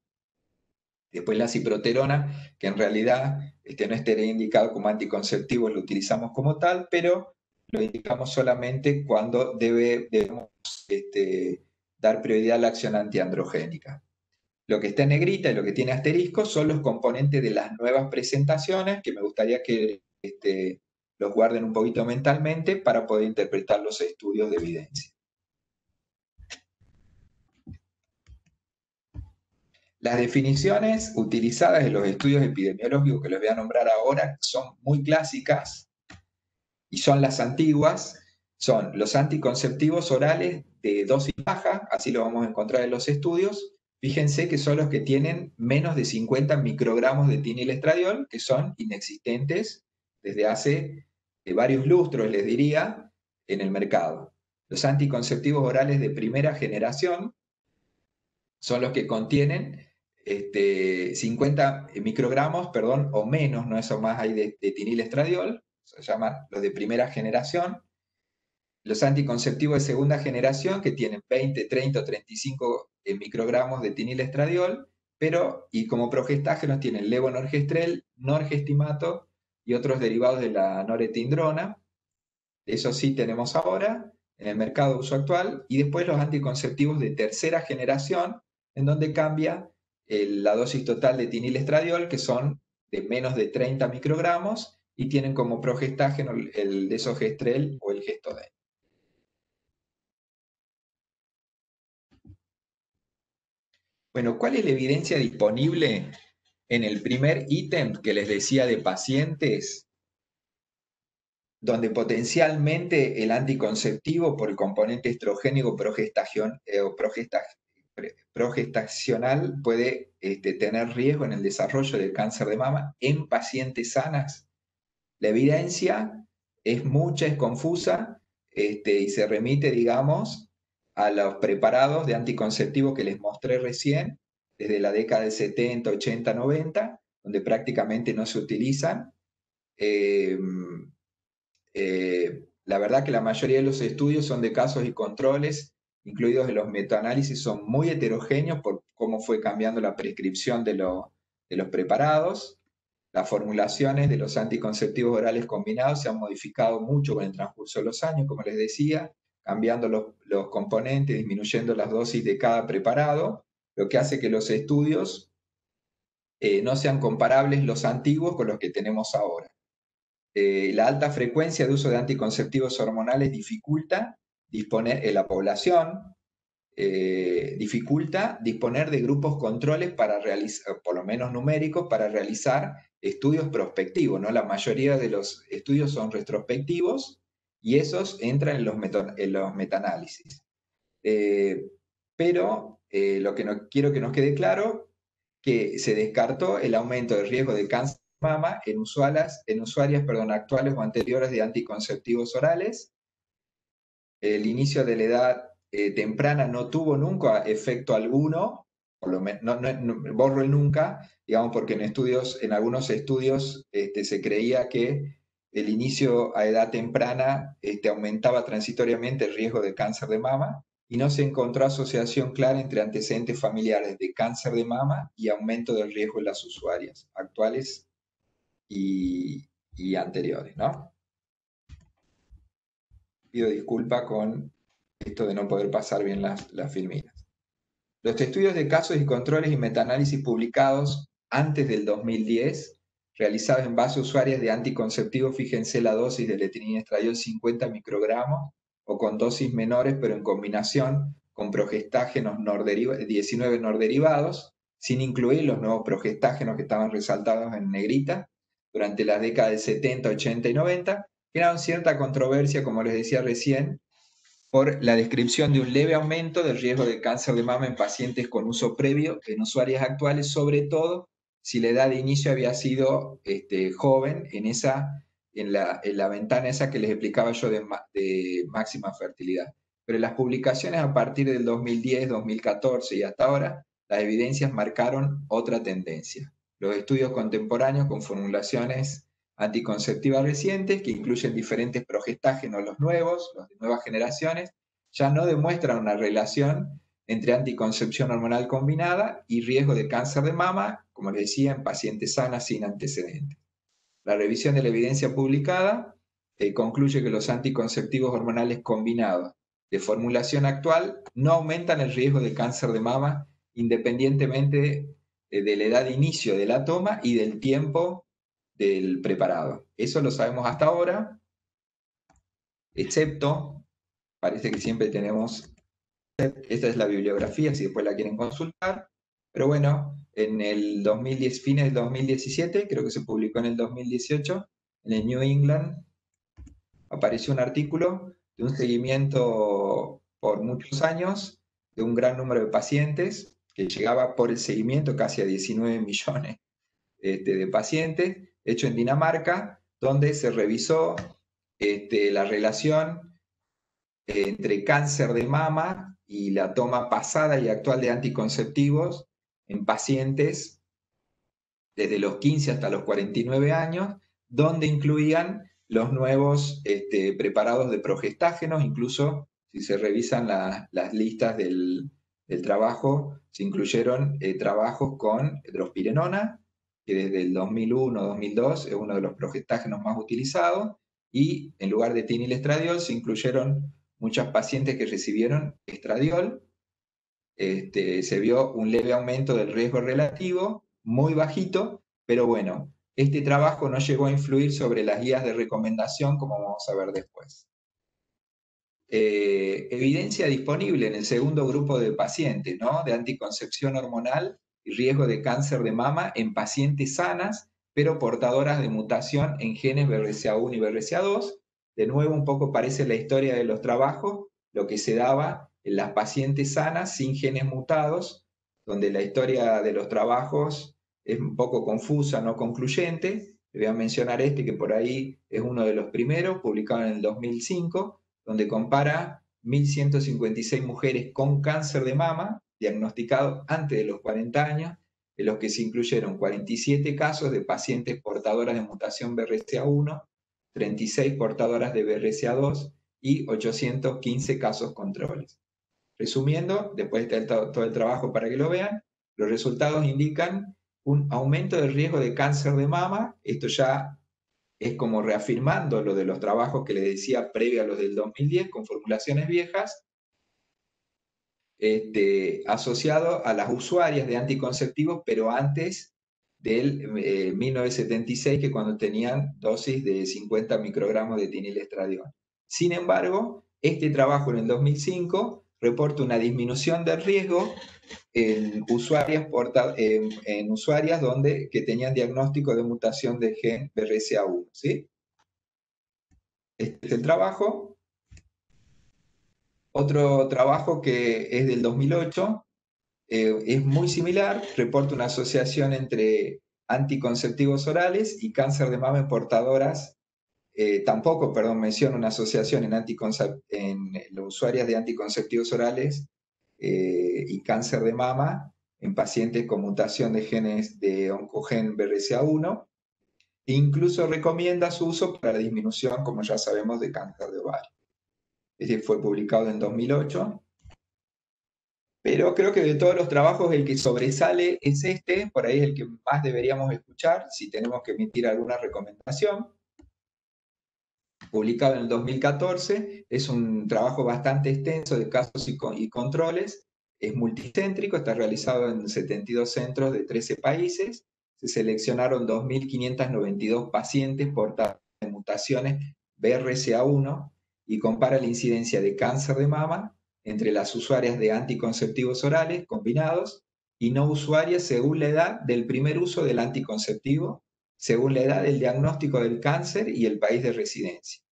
Después la ciproterona, que en realidad no estaría indicado como anticonceptivo, lo utilizamos como tal, pero lo indicamos solamente cuando debemos dar prioridad a la acción antiandrogénica. Lo que está en negrita y lo que tiene asterisco son los componentes de las nuevas presentaciones, que me gustaría que los guarden un poquito mentalmente para poder interpretar los estudios de evidencia. Las definiciones utilizadas en los estudios epidemiológicos que les voy a nombrar ahora son muy clásicas y son las antiguas. son los anticonceptivos orales de dosis baja, así lo vamos a encontrar en los estudios. Fíjense que son los que tienen menos de 50 microgramos de etinilestradiol, que son inexistentes desde hace varios lustros, les diría, en el mercado. Los anticonceptivos orales de primera generación son los que contienen 50 microgramos, perdón, o menos, no eso más hay de etinilestradiol, se llaman los de primera generación. Los anticonceptivos de segunda generación, que tienen 20, 30 o 35 microgramos de etinilestradiol, y como progestágenos tienen levonorgestrel, norgestimato y otros derivados de la noretindrona. Eso sí tenemos ahora en el mercado de uso actual. Y después los anticonceptivos de tercera generación, en donde cambia la dosis total de etinilestradiol, que son de menos de 30 microgramos, y tienen como progestágeno el desogestrel o el gestodén. Bueno, ¿cuál es la evidencia disponible en el primer ítem que les decía de pacientes donde potencialmente el anticonceptivo por el componente estrogénico progestacional puede tener riesgo en el desarrollo del cáncer de mama en pacientes sanas? La evidencia es mucha, es confusa, y se remite, digamos, a los preparados de anticonceptivo que les mostré recién, desde la década del 70, 80, 90, donde prácticamente no se utilizan. La verdad que la mayoría de los estudios son de casos y controles, incluidos en los metaanálisis, son muy heterogéneos por cómo fue cambiando la prescripción de los preparados. Las formulaciones de los anticonceptivos orales combinados se han modificado mucho con el transcurso de los años, como les decía, cambiando los componentes, disminuyendo las dosis de cada preparado, lo que hace que los estudios no sean comparables los antiguos con los que tenemos ahora. La alta frecuencia de uso de anticonceptivos hormonales dificulta disponer en la población, dificulta disponer de grupos controles para realizar, por lo menos numéricos, para realizar estudios prospectivos, ¿no? La mayoría de los estudios son retrospectivos y esos entran en los metaanálisis. Pero lo que quiero que nos quede claro, que se descartó el aumento del riesgo de cáncer de mama en usuarias actuales o anteriores de anticonceptivos orales. El inicio de la edad temprana no tuvo nunca efecto alguno, por lo menos, no borro el nunca, digamos, porque en algunos estudios se creía que el inicio a edad temprana aumentaba transitoriamente el riesgo de cáncer de mama, y no se encontró asociación clara entre antecedentes familiares de cáncer de mama y aumento del riesgo en las usuarias actuales y anteriores, ¿no? Pido disculpa con esto de no poder pasar bien las filminas. Los estudios de casos y controles y metaanálisis publicados antes del 2010, realizados en base a usuarias de anticonceptivos, fíjense la dosis del etinilestradiol 50 microgramos, o con dosis menores, pero en combinación con progestágenos 19 norderivados, sin incluir los nuevos progestágenos que estaban resaltados en negrita, durante las décadas de 70, 80 y 90, generaron cierta controversia, como les decía recién, por la descripción de un leve aumento del riesgo de cáncer de mama en pacientes con uso previo en usuarias actuales, sobre todo si la edad de inicio había sido joven en la ventana esa que les explicaba yo de máxima fertilidad. Pero en las publicaciones a partir del 2010, 2014 y hasta ahora, las evidencias marcaron otra tendencia. Los estudios contemporáneos con formulaciones anticonceptivas recientes, que incluyen diferentes progestágenos, los nuevos, los de nuevas generaciones, ya no demuestran una relación entre anticoncepción hormonal combinada y riesgo de cáncer de mama, como les decía, en pacientes sanas sin antecedentes. La revisión de la evidencia publicada concluye que los anticonceptivos hormonales combinados de formulación actual no aumentan el riesgo de cáncer de mama independientemente de la edad de inicio de la toma y del tiempo del preparado. Eso lo sabemos hasta ahora, excepto, parece que siempre tenemos, esta es la bibliografía, si después la quieren consultar, pero bueno, en el fines del 2017, creo que se publicó en el 2018, en el New England, apareció un artículo de un seguimiento por muchos años de un gran número de pacientes, que llegaba por el seguimiento casi a 19 millones de pacientes, hecho en Dinamarca, donde se revisó la relación entre cáncer de mama y la toma pasada y actual de anticonceptivos en pacientes desde los 15 hasta los 49 años, donde incluían los nuevos preparados de progestágenos. Incluso si se revisan las listas del trabajo, se incluyeron trabajos con drospirenona, que desde el 2001-2002 es uno de los progestágenos más utilizados, y en lugar de etinilestradiol se incluyeron muchas pacientes que recibieron estradiol. Se vio un leve aumento del riesgo relativo, muy bajito, pero bueno, este trabajo no llegó a influir sobre las guías de recomendación, como vamos a ver después. Evidencia disponible en el segundo grupo de pacientes, ¿no?, de anticoncepción hormonal y riesgo de cáncer de mama en pacientes sanas, pero portadoras de mutación en genes BRCA1 y BRCA2. De nuevo, un poco parece la historia de los trabajos, lo que se daba en las pacientes sanas sin genes mutados, donde la historia de los trabajos es un poco confusa, no concluyente. Le voy a mencionar que por ahí es uno de los primeros, publicado en el 2005, donde compara 1.156 mujeres con cáncer de mama diagnosticados antes de los 40 años, en los que se incluyeron 47 casos de pacientes portadoras de mutación BRCA1, 36 portadoras de BRCA2 y 815 casos controles. Resumiendo, después de todo el trabajo para que lo vean, los resultados indican un aumento del riesgo de cáncer de mama. Esto ya es como reafirmando lo de los trabajos que les decía previo a los del 2010, con formulaciones viejas, asociado a las usuarias de anticonceptivos, pero antes del 1976, que cuando tenían dosis de 50 microgramos de etinilestradiol. Sin embargo, este trabajo en el 2005 reporta una disminución del riesgo en usuarias, que tenían diagnóstico de mutación de gen BRCA1, ¿sí? Este es el trabajo. Otro trabajo que es del 2008, es muy similar, reporta una asociación entre anticonceptivos orales y cáncer de mama en portadoras. Tampoco, menciona una asociación en las usuarias de anticonceptivos orales y cáncer de mama en pacientes con mutación de genes de oncogen BRCA1. E incluso recomienda su uso para la disminución, como ya sabemos, de cáncer de ovario. Este fue publicado en 2008. Pero creo que de todos los trabajos el que sobresale es por ahí es el que más deberíamos escuchar si tenemos que emitir alguna recomendación. Publicado en el 2014, es un trabajo bastante extenso de casos y controles, es multicéntrico, está realizado en 72 centros de 13 países, se seleccionaron 2.592 pacientes portadores de mutaciones BRCA1 y compara la incidencia de cáncer de mama entre las usuarias de anticonceptivos orales combinados y no usuarias según la edad del primer uso del anticonceptivo, según la edad del diagnóstico del cáncer y el país de residencia.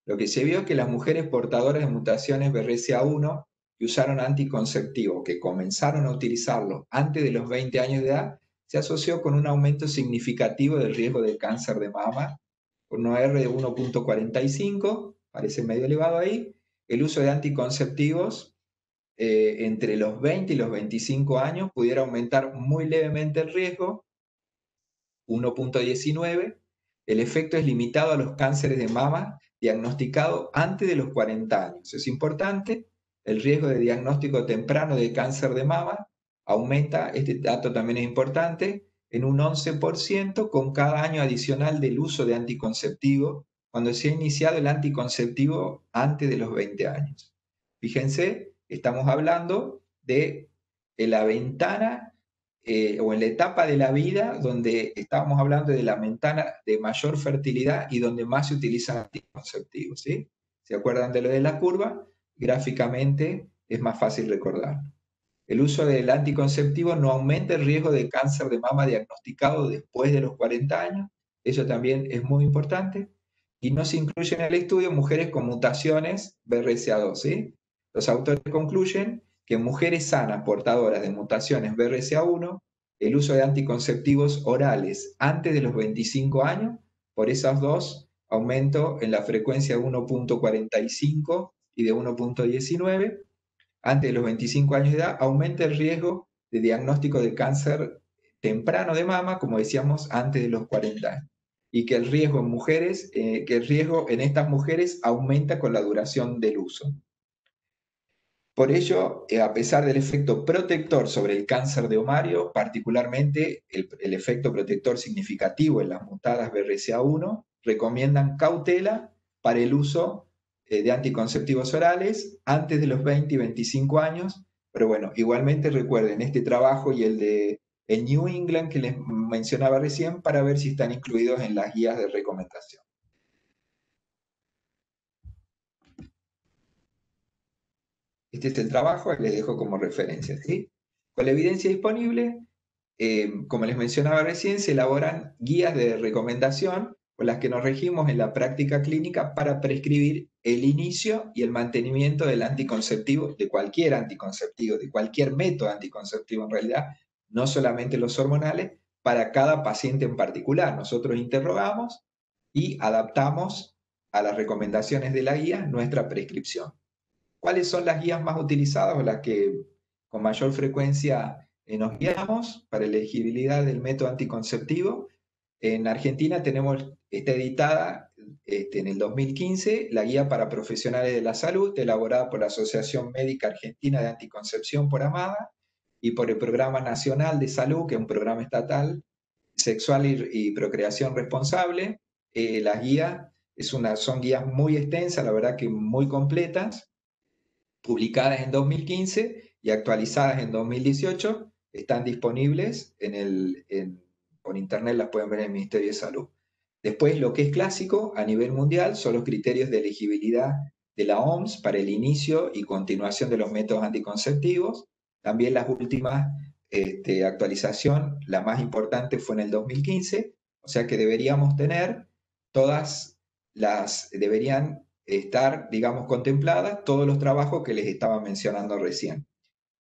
Lo que se vio es que las mujeres portadoras de mutaciones BRCA1 que usaron anticonceptivos, que comenzaron a utilizarlo antes de los 20 años de edad, se asoció con un aumento significativo del riesgo de cáncer de mama, con un R de 1.45, parece medio elevado ahí. El uso de anticonceptivos entre los 20 y los 25 años pudiera aumentar muy levemente el riesgo, 1.19. El efecto es limitado a los cánceres de mama diagnosticados antes de los 40 años. Es importante, el riesgo de diagnóstico temprano de cáncer de mama aumenta, este dato también es importante, en un 11% con cada año adicional del uso de anticonceptivo cuando se ha iniciado el anticonceptivo antes de los 20 años. Fíjense, estamos hablando de la ventana o en la etapa de la vida donde estábamos hablando de la ventana de mayor fertilidad y donde más se utilizan anticonceptivos, ¿sí? ¿Se acuerdan de lo de la curva? Gráficamente es más fácil recordar. El uso del anticonceptivo no aumenta el riesgo de cáncer de mama diagnosticado después de los 40 años. Eso también es muy importante. y no se incluyen en el estudio mujeres con mutaciones BRCA2, ¿sí? Los autores concluyen que en mujeres sanas portadoras de mutaciones BRCA1, el uso de anticonceptivos orales antes de los 25 años, por esas dos, aumento en la frecuencia de 1.45 y de 1.19, antes de los 25 años de edad, aumenta el riesgo de diagnóstico de cáncer temprano de mama, como decíamos, antes de los 40 años. Y que el riesgo en mujeres, que el riesgo en estas mujeres aumenta con la duración del uso. Por ello, a pesar del efecto protector sobre el cáncer de ovario, particularmente el efecto protector significativo en las mutadas BRCA1, recomiendan cautela para el uso de anticonceptivos orales antes de los 20 y 25 años, pero bueno, igualmente recuerden este trabajo y el de el New England que les mencionaba recién para ver si están incluidos en las guías de recomendación. Este es el trabajo, les dejo como referencia, ¿sí? Con la evidencia disponible, como les mencionaba recién, se elaboran guías de recomendación con las que nos regimos en la práctica clínica para prescribir el inicio y el mantenimiento del anticonceptivo, de cualquier anticonceptivo, de cualquier método anticonceptivo en realidad, no solamente los hormonales, para cada paciente en particular. Nosotros interrogamos y adaptamos a las recomendaciones de la guía nuestra prescripción. ¿Cuáles son las guías más utilizadas o las que con mayor frecuencia nos guiamos para elegibilidad del método anticonceptivo? En Argentina está editada en el 2015 la Guía para Profesionales de la Salud, elaborada por la Asociación Médica Argentina de Anticoncepción por Amada y por el Programa Nacional de Salud, que es un programa estatal, Sexual y Procreación Responsable. Las guías son guías muy extensas, la verdad que muy completas, publicadas en 2015 y actualizadas en 2018, están disponibles por internet, las pueden ver en el Ministerio de Salud. Después, lo que es clásico a nivel mundial son los criterios de elegibilidad de la OMS para el inicio y continuación de los métodos anticonceptivos. También las últimas actualización, la más importante fue en el 2015, o sea que deberíamos tener deberían estar, digamos, contempladas todos los trabajos que les estaba mencionando recién.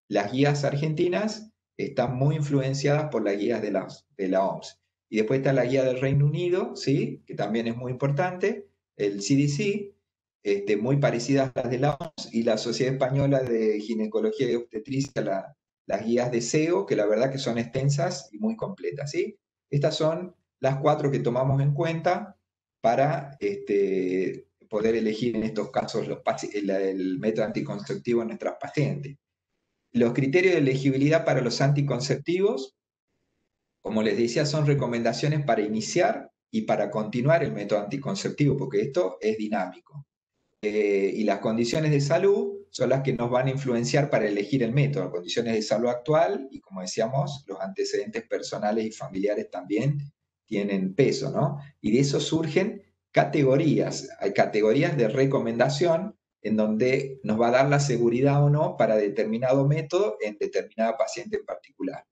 Las guías argentinas están muy influenciadas por las guías de la OMS. Y después está la guía del Reino Unido, ¿sí? Que también es muy importante, el CDC, muy parecidas a las de la OMS, y la Sociedad Española de Ginecología y Obstetricia, las guías de SEO, que la verdad que son extensas y muy completas, ¿sí? Estas son las 4 que tomamos en cuenta para poder elegir en estos casos el método anticonceptivo en nuestras pacientes. Los criterios de elegibilidad para los anticonceptivos, como les decía, son recomendaciones para iniciar y para continuar el método anticonceptivo, porque esto es dinámico. Y las condiciones de salud son las que nos van a influenciar para elegir el método, condiciones de salud actual y, como decíamos, los antecedentes personales y familiares también tienen peso, ¿no? Y de eso surgen categorías, hay categorías de recomendación en donde nos va a dar la seguridad o no para determinado método en determinada paciente en particular.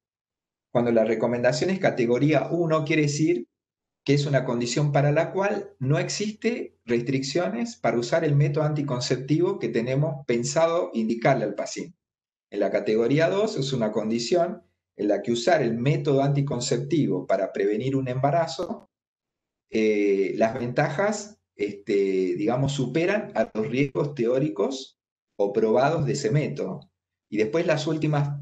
Cuando la recomendación es categoría 1, quiere decir que es una condición para la cual no existe restricciones para usar el método anticonceptivo que tenemos pensado indicarle al paciente. En la categoría 2 es una condición en la que usar el método anticonceptivo para prevenir un embarazo, las ventajas, digamos, superan a los riesgos teóricos o probados de ese método. Y después las últimas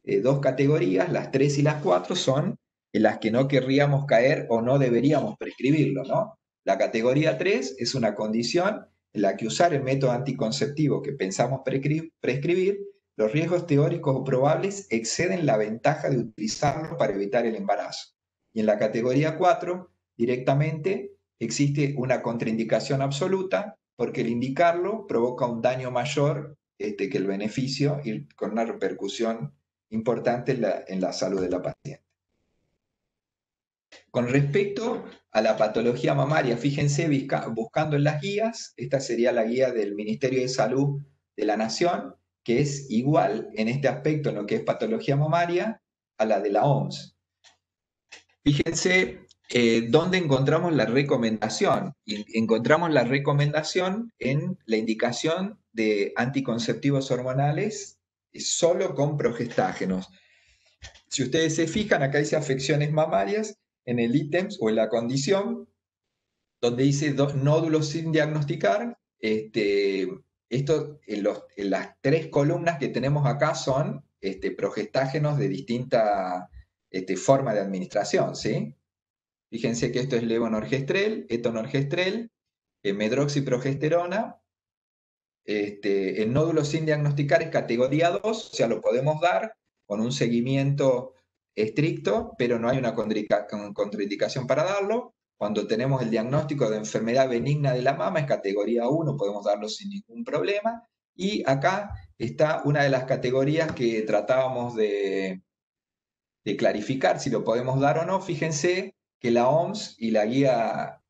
2 categorías, las 3 y las 4, son en las que no querríamos caer o no deberíamos prescribirlo, ¿no? La categoría 3 es una condición en la que usar el método anticonceptivo que pensamos prescribir, los riesgos teóricos o probables exceden la ventaja de utilizarlo para evitar el embarazo. Y en la categoría 4, directamente, existe una contraindicación absoluta porque el indicarlo provoca un daño mayor que el beneficio y con una repercusión importante en la salud de la paciente. Con respecto a la patología mamaria, fíjense, buscando en las guías, esta sería la guía del Ministerio de Salud de la Nación, que es igual en este aspecto, en lo que es patología mamaria, a la de la OMS. Fíjense ¿Dónde encontramos la recomendación? Encontramos la recomendación en la indicación de anticonceptivos hormonales solo con progestágenos. Si ustedes se fijan, acá dice afecciones mamarias, en el ítem o en la condición, donde dice nódulos sin diagnosticar, esto en las 3 columnas que tenemos acá son progestágenos de distinta forma de administración, ¿sí? Fíjense que esto es levonorgestrel, etonorgestrel, medroxiprogesterona. El nódulo sin diagnosticar es categoría 2, o sea, lo podemos dar con un seguimiento estricto, pero no hay una contraindicación para darlo. Cuando tenemos el diagnóstico de enfermedad benigna de la mama, es categoría 1, podemos darlo sin ningún problema. Y acá está una de las categorías que tratábamos de clarificar si lo podemos dar o no. Fíjense que la OMS y la guía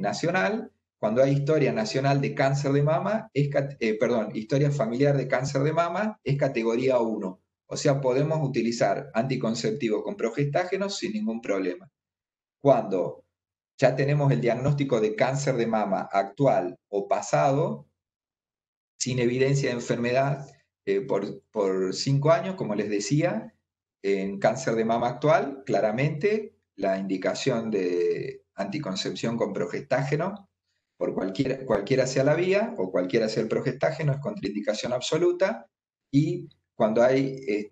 nacional, cuando hay historia nacional de cáncer de mama, historia familiar de cáncer de mama, es categoría 1. O sea, podemos utilizar anticonceptivos con progestágenos sin ningún problema. Cuando ya tenemos el diagnóstico de cáncer de mama actual o pasado, sin evidencia de enfermedad por 5 años, como les decía, en cáncer de mama actual, claramente la indicación de anticoncepción con progestágeno, por cualquiera sea la vía o cualquiera sea el progestágeno, es contraindicación absoluta. Y cuando hay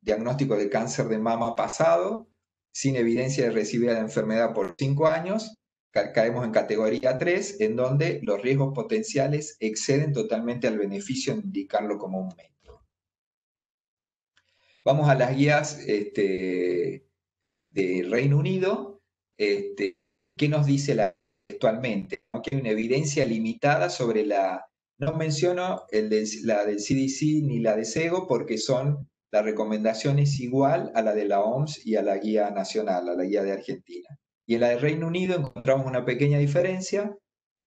diagnóstico de cáncer de mama pasado, sin evidencia de recibida de enfermedad por 5 años, caemos en categoría 3, en donde los riesgos potenciales exceden totalmente al beneficio de indicarlo como un método. Vamos a las guías de Reino Unido. ¿Qué nos dice actualmente? Que hay una evidencia limitada sobre no menciono la del CDC ni la de SEGO porque la recomendación es igual a la de la OMS y a la guía nacional, a la guía de Argentina. Y en la de Reino Unido encontramos una pequeña diferencia.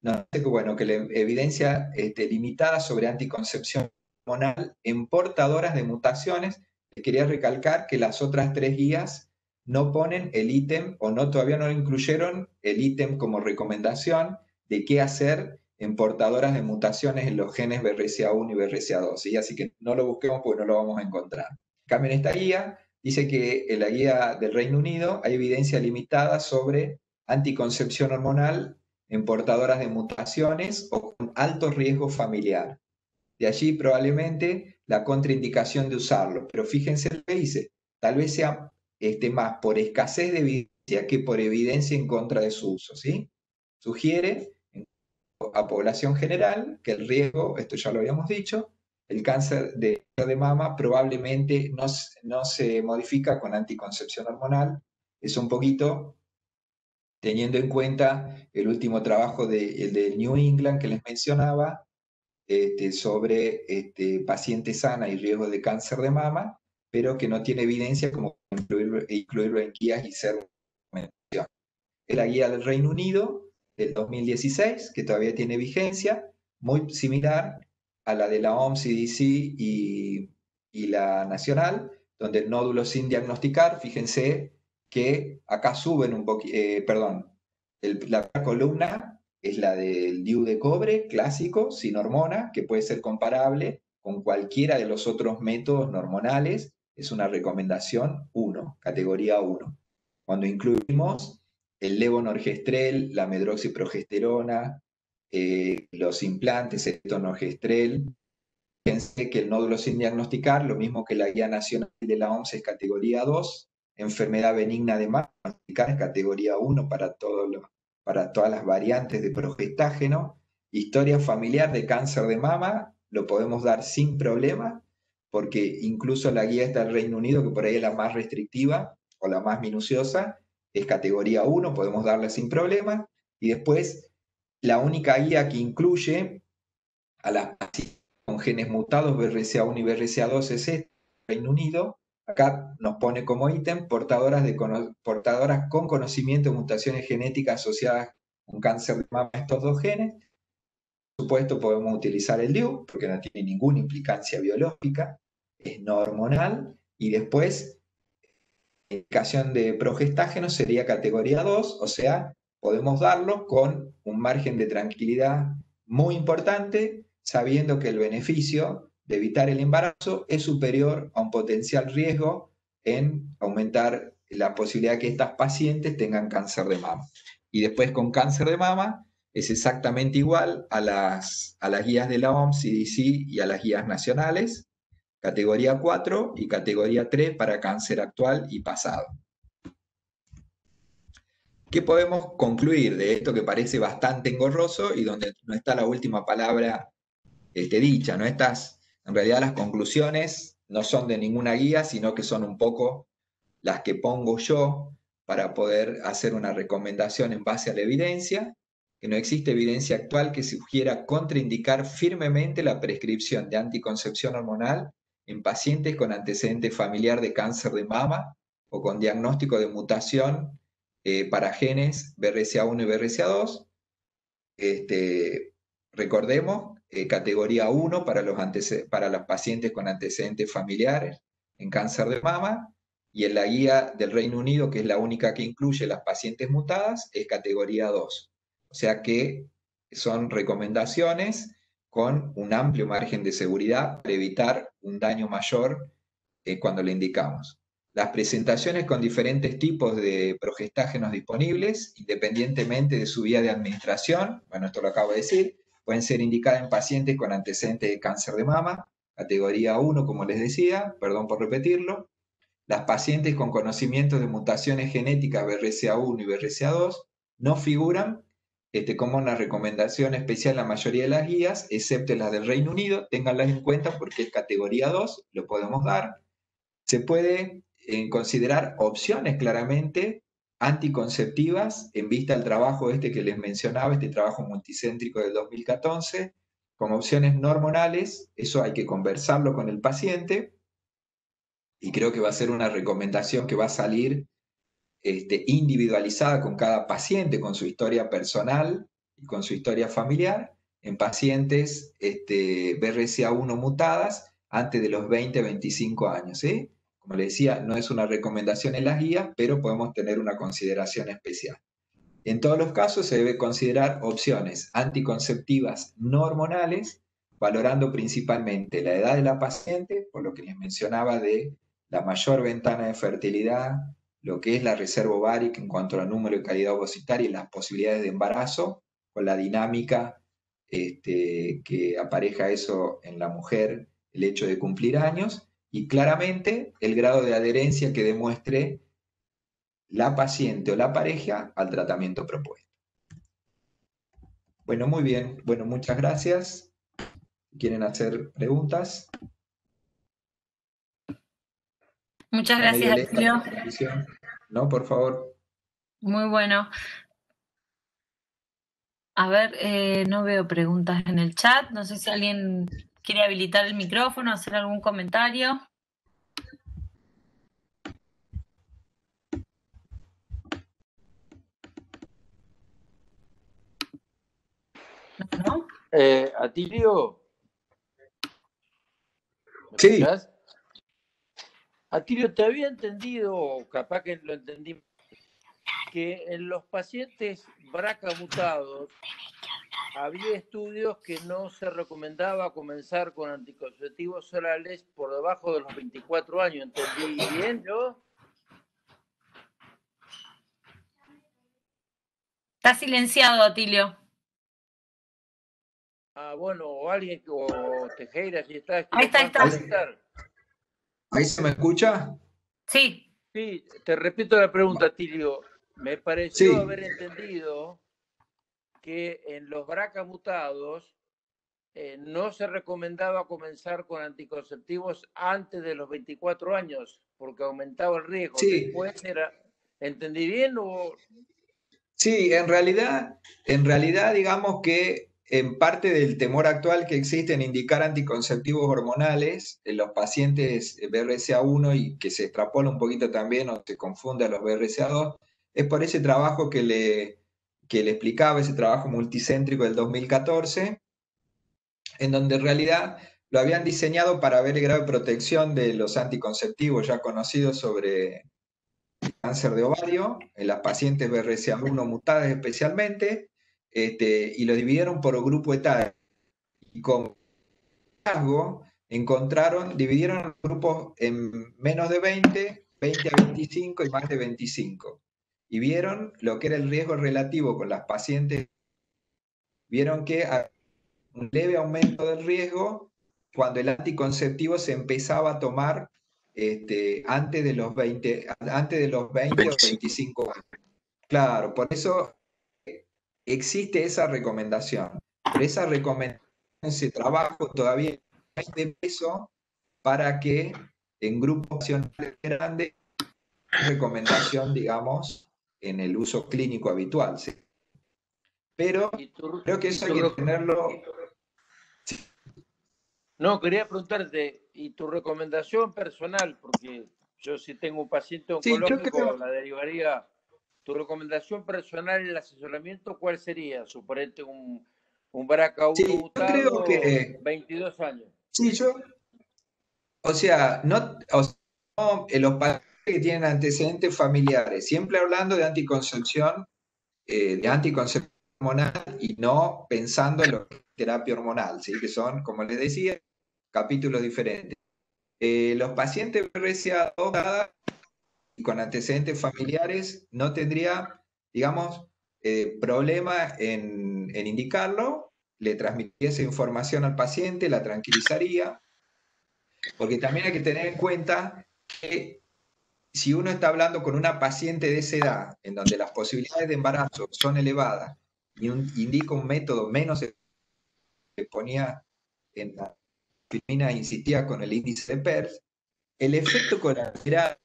Que la evidencia limitada sobre anticoncepción hormonal en portadoras de mutaciones. Quería recalcar que las otras 3 guías no ponen el ítem o todavía no incluyeron el ítem como recomendación de qué hacer en portadoras de mutaciones en los genes BRCA1 y BRCA2, ¿sí? Así que no lo busquemos porque no lo vamos a encontrar. En cambio, en esta guía dice que en la guía del Reino Unido hay evidencia limitada sobre anticoncepción hormonal en portadoras de mutaciones o con alto riesgo familiar. De allí probablemente la contraindicación de usarlo. Pero fíjense lo que dice, tal vez sea más por escasez de evidencia que por evidencia en contra de su uso, ¿sí? Sugiere a población general que el riesgo, esto ya lo habíamos dicho, el cáncer de mama probablemente no se modifica con anticoncepción hormonal. Es un poquito teniendo en cuenta el último trabajo de New England que les mencionaba, sobre paciente sana y riesgo de cáncer de mama, pero que no tiene evidencia como incluirlo en guías y ser recomendación. Es la guía del Reino Unido del 2016, que todavía tiene vigencia, muy similar a la de la OMS, CDC y la nacional, donde el nódulo sin diagnosticar, fíjense que acá suben un poquito, la columna es la del DIU de cobre clásico, sin hormona, que puede ser comparable con cualquiera de los otros métodos hormonales. Es una recomendación 1, categoría 1. Cuando incluimos el levonorgestrel, la medroxiprogesterona, los implantes, el etonorgestrel, fíjense que el nódulo sin diagnosticar, lo mismo que la guía nacional de la OMS, es categoría 2, enfermedad benigna de mama, es categoría 1 para todas las variantes de progestágeno. Historia familiar de cáncer de mama lo podemos dar sin problema, porque incluso la guía está del Reino Unido, que por ahí es la más restrictiva o la más minuciosa, es categoría 1, podemos darla sin problema. Y después, la única guía que incluye a las pacientes con genes mutados BRCA1 y BRCA2 es el Reino Unido. Acá nos pone como ítem portadoras con conocimiento de mutaciones genéticas asociadas con cáncer de mama, estos 2 genes. Por supuesto, podemos utilizar el DIU, porque no tiene ninguna implicancia biológica, es no hormonal, y después indicación de progestágeno sería categoría 2, o sea, podemos darlo con un margen de tranquilidad muy importante, sabiendo que el beneficio de evitar el embarazo es superior a un potencial riesgo en aumentar la posibilidad de que estas pacientes tengan cáncer de mama. Y después con cáncer de mama es exactamente igual a las guías de la OMS, CDC y a las guías nacionales, categoría 4 y categoría 3 para cáncer actual y pasado. ¿Qué podemos concluir de esto que parece bastante engorroso y donde no está la última palabra dicha? ¿No? En realidad las conclusiones no son de ninguna guía, sino que son un poco las que pongo yo para poder hacer una recomendación en base a la evidencia, que no existe evidencia actual que sugiera contraindicar firmemente la prescripción de anticoncepción hormonal en pacientes con antecedente familiar de cáncer de mama o con diagnóstico de mutación para genes BRCA1 y BRCA2. Recordemos, categoría 1 para los pacientes con antecedentes familiares en cáncer de mama, y en la guía del Reino Unido, que es la única que incluye las pacientes mutadas, es categoría 2. O sea que son recomendaciones con un amplio margen de seguridad para evitar un daño mayor cuando le indicamos. Las presentaciones con diferentes tipos de progestágenos disponibles, independientemente de su vía de administración, bueno, esto lo acabo de decir, pueden ser indicadas en pacientes con antecedentes de cáncer de mama, categoría 1, como les decía, perdón por repetirlo. Las pacientes con conocimiento de mutaciones genéticas BRCA1 y BRCA2 no figuran como una recomendación especial en la mayoría de las guías, excepto las del Reino Unido. Ténganlas en cuenta porque es categoría 2, lo podemos dar. Se puede considerar opciones claramente anticonceptivas en vista del trabajo que les mencionaba, este trabajo multicéntrico del 2014, como opciones no hormonales. Eso hay que conversarlo con el paciente y creo que va a ser una recomendación que va a salir individualizada con cada paciente, con su historia personal y con su historia familiar, en pacientes BRCA1 mutadas antes de los 20-25 años. Como les decía, no es una recomendación en las guías, pero podemos tener una consideración especial. En todos los casos se debe considerar opciones anticonceptivas no hormonales, valorando principalmente la edad de la paciente, por lo que les mencionaba de la mayor ventana de fertilidad, lo que es la reserva ovárica en cuanto al número y calidad ovocitaria y las posibilidades de embarazo, con la dinámica que apareja eso en la mujer, el hecho de cumplir años, y claramente el grado de adherencia que demuestre la paciente o la pareja al tratamiento propuesto. Bueno, muy bien. Bueno, muchas gracias. ¿Quieren hacer preguntas? Muchas gracias, Atilio. No, por favor. Muy bueno. A ver, no veo preguntas en el chat. No sé si alguien quiere habilitar el micrófono, hacer algún comentario. ¿No? Atilio. ¿Me sí. escuchás? Atilio, te había entendido, o capaz que lo entendí, que en los pacientes BRCA mutados había estudios que no se recomendaba comenzar con anticonceptivos orales por debajo de los 24 años. ¿Entendí bien yo? Está silenciado, Atilio. Ah, bueno, o alguien, o Tejera, si está. Ahí está. ¿Ahí se me escucha? Sí. Sí, te repito la pregunta, Atilio. Me pareció haber entendido que en los BRCA mutados no se recomendaba comenzar con anticonceptivos antes de los 24 años, porque aumentaba el riesgo. Sí. Después era, ¿entendí bien o...? Sí, en realidad, digamos que en parte del temor actual que existe en indicar anticonceptivos hormonales en los pacientes BRCA1 y que se extrapola un poquito también o se confunde a los BRCA2, es por ese trabajo que le explicaba, ese trabajo multicéntrico del 2014, en donde en realidad lo habían diseñado para ver el grado de protección de los anticonceptivos ya conocidos sobre cáncer de ovario, en las pacientes BRCA1 mutadas especialmente, y lo dividieron por grupo etario. Y con hallazgo dividieron los grupos en menos de 20, 20 a 25 y más de 25. Y vieron lo que era el riesgo relativo con las pacientes. Vieron que había un leve aumento del riesgo cuando el anticonceptivo se empezaba a tomar antes de los 20 o 25 años. Claro, por eso existe esa recomendación. Pero esa recomendación, ese trabajo todavía hay de peso para que en grupos grandes, recomendación, digamos, en el uso clínico habitual. ¿Sí? Pero creo que eso hay que tenerlo... No, quería preguntarte, ¿y tu recomendación personal? Porque yo si tengo un paciente oncológico, la derivaría. ¿Tu recomendación personal en el asesoramiento cuál sería? Suponete un BRCA1 mutado, creo que 22 años. Sí, o sea, no, los pacientes que tienen antecedentes familiares, siempre hablando de anticoncepción hormonal y no pensando en lo que es terapia hormonal, ¿sí? Que son, como les decía, capítulos diferentes. Los pacientes BRCA2 y con antecedentes familiares no tendría, digamos, problema en indicarlo, le transmitiría esa información al paciente, la tranquilizaría, porque también hay que tener en cuenta que si uno está hablando con una paciente de esa edad, en donde las posibilidades de embarazo son elevadas, y indica un método menos que ponía en la filmina, insistía con el índice de PERS, el efecto colateral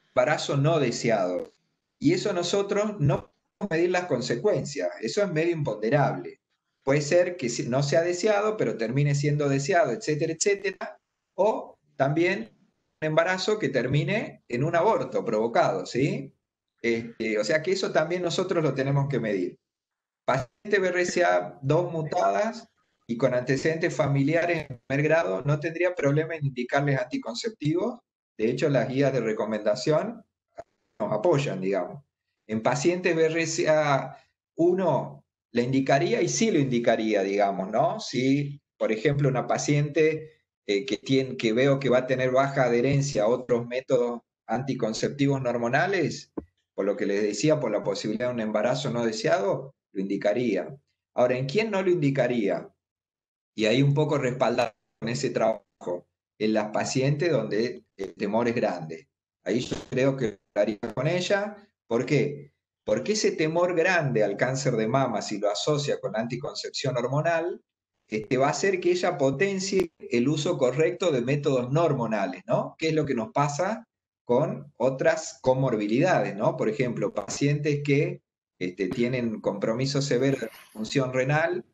embarazo no deseado. Y eso nosotros no podemos medir las consecuencias, eso es medio imponderable. Puede ser que no sea deseado, pero termine siendo deseado, etcétera, etcétera. O también un embarazo que termine en un aborto provocado, ¿sí? O sea que eso también nosotros lo tenemos que medir. Pacientes BRCA2 mutadas y con antecedentes familiares en primer grado no tendría problema en indicarles anticonceptivos. De hecho, las guías de recomendación nos apoyan, digamos. En pacientes BRCA1 le indicaría y sí lo indicaría, digamos, ¿no? Si, por ejemplo, una paciente que veo que va a tener baja adherencia a otros métodos anticonceptivos no hormonales, por lo que les decía, por la posibilidad de un embarazo no deseado, lo indicaría. Ahora, ¿en quién no lo indicaría? Y ahí un poco respaldado con ese trabajo, en las pacientes donde el temor es grande. Ahí yo creo que hablaría con ella. ¿Por qué? Porque ese temor grande al cáncer de mama, si lo asocia con anticoncepción hormonal, va a hacer que ella potencie el uso correcto de métodos no hormonales, ¿no? ¿Qué es lo que nos pasa con otras comorbilidades, ¿no? Por ejemplo, pacientes que tienen compromiso severo de función renal,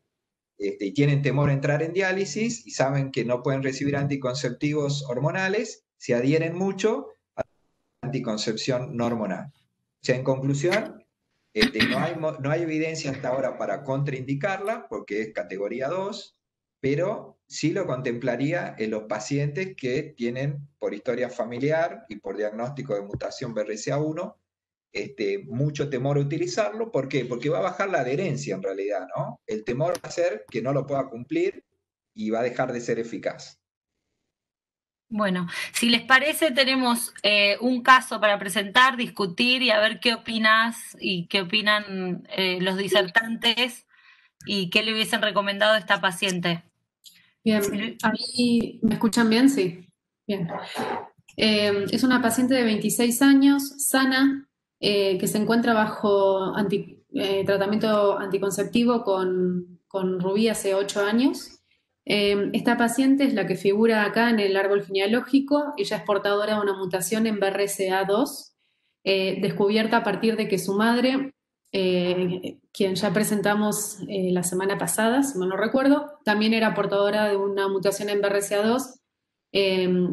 y tienen temor a entrar en diálisis y saben que no pueden recibir anticonceptivos hormonales, se adhieren mucho a la anticoncepción no hormonal. O sea, en conclusión, no hay evidencia hasta ahora para contraindicarla, porque es categoría 2, pero sí lo contemplaría en los pacientes que tienen, por historia familiar y por diagnóstico de mutación BRCA1, mucho temor a utilizarlo. ¿Por qué? Porque va a bajar la adherencia en realidad, ¿no? El temor va a hacer que no lo pueda cumplir y va a dejar de ser eficaz. Bueno, si les parece, tenemos un caso para presentar, discutir y a ver qué opinas y qué opinan los disertantes y qué le hubiesen recomendado a esta paciente. Bien, ¿ahí me escuchan bien? Sí. Bien. Es una paciente de 26 años, sana, que se encuentra bajo tratamiento anticonceptivo con Rubí hace 8 años. Esta paciente es la que figura acá en el árbol genealógico. Ella es portadora de una mutación en BRCA2, descubierta a partir de que su madre, quien ya presentamos la semana pasada, si mal no recuerdo, también era portadora de una mutación en BRCA2,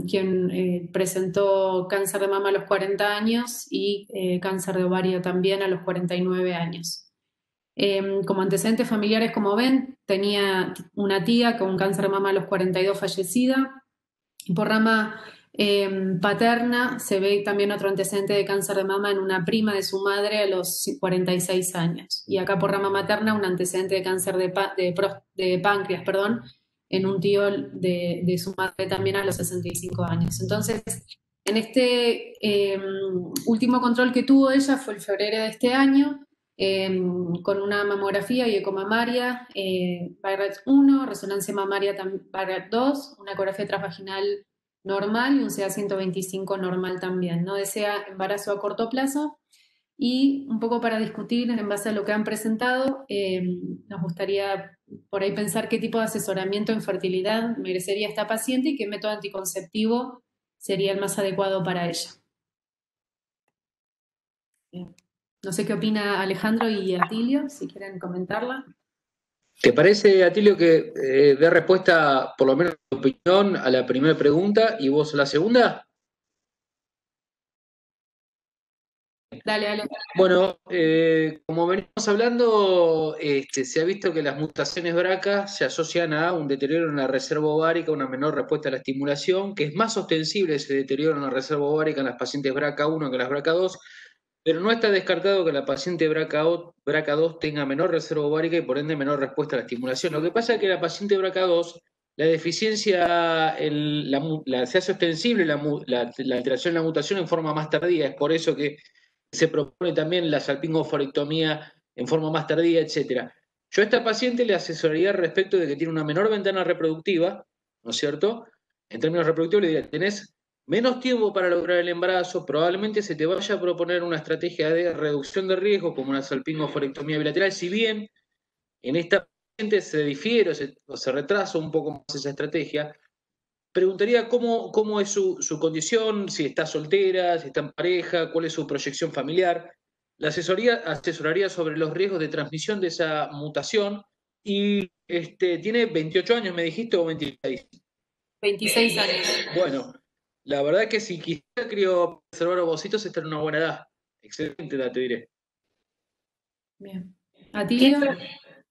quien presentó cáncer de mama a los 40 años y cáncer de ovario también a los 49 años. Como antecedentes familiares, como ven, tenía una tía con cáncer de mama a los 42 fallecida, y por rama Paterna, se ve también otro antecedente de cáncer de mama en una prima de su madre a los 46 años. Y acá por rama materna un antecedente de cáncer de páncreas, perdón, en un tío de su madre también a los 65 años. Entonces, en este último control que tuvo ella fue el febrero de este año, con una mamografía y ecomamaria, Barrett 1, resonancia mamaria Barrett 2, una ecografía transvaginal normal y un CA125 normal también. No desea embarazo a corto plazo. Y un poco para discutir en base a lo que han presentado, nos gustaría por ahí pensar qué tipo de asesoramiento en fertilidad merecería esta paciente y qué método anticonceptivo sería el más adecuado para ella. No sé qué opina Alejandro y Atilio, si quieren comentarla. ¿Te parece, Atilio, que dé respuesta, por lo menos tu opinión, a la primera pregunta y vos a la segunda? Dale, dale. Bueno, como venimos hablando, se ha visto que las mutaciones BRCA se asocian a un deterioro en la reserva ovárica, una menor respuesta a la estimulación, que es más ostensible ese deterioro en la reserva ovárica en las pacientes BRCA1 que en las BRCA2, pero no está descartado que la paciente BRCA2 tenga menor reserva ovárica y por ende menor respuesta a la estimulación. Lo que pasa es que la paciente BRCA2, la deficiencia se hace ostensible la alteración en la mutación en forma más tardía, es por eso que se propone también la salpingoforectomía en forma más tardía, etc. Yo a esta paciente le asesoraría respecto de que tiene una menor ventana reproductiva, ¿no es cierto? En términos reproductivos le diría, tenés menos tiempo para lograr el embarazo, probablemente se te vaya a proponer una estrategia de reducción de riesgo como una salpingoforectomía bilateral, si bien en esta paciente se difiere o se retrasa un poco más esa estrategia. Preguntaría cómo es su condición, si está soltera, si está en pareja, cuál es su proyección familiar. La asesoraría sobre los riesgos de transmisión de esa mutación y tiene 28 años, me dijiste, o 26. 26 años. Bueno, la verdad que si quisiera criopreservar ovocitos está en una buena edad. Excelente edad, te diré. Bien. ¿Atilio?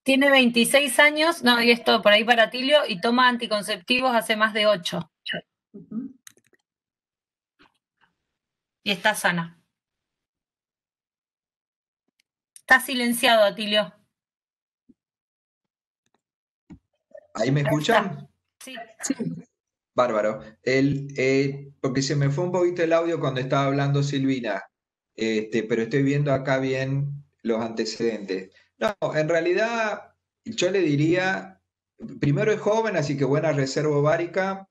Tiene 26 años, no, y esto por ahí para Atilio, y toma anticonceptivos hace más de 8. Y está sana. Está silenciado, Atilio. ¿Ahí me escuchan? Sí. Bárbaro. Porque se me fue un poquito el audio cuando estaba hablando Silvina, pero estoy viendo acá bien los antecedentes. No, en realidad yo le diría, primero es joven, así que buena reserva ovárica,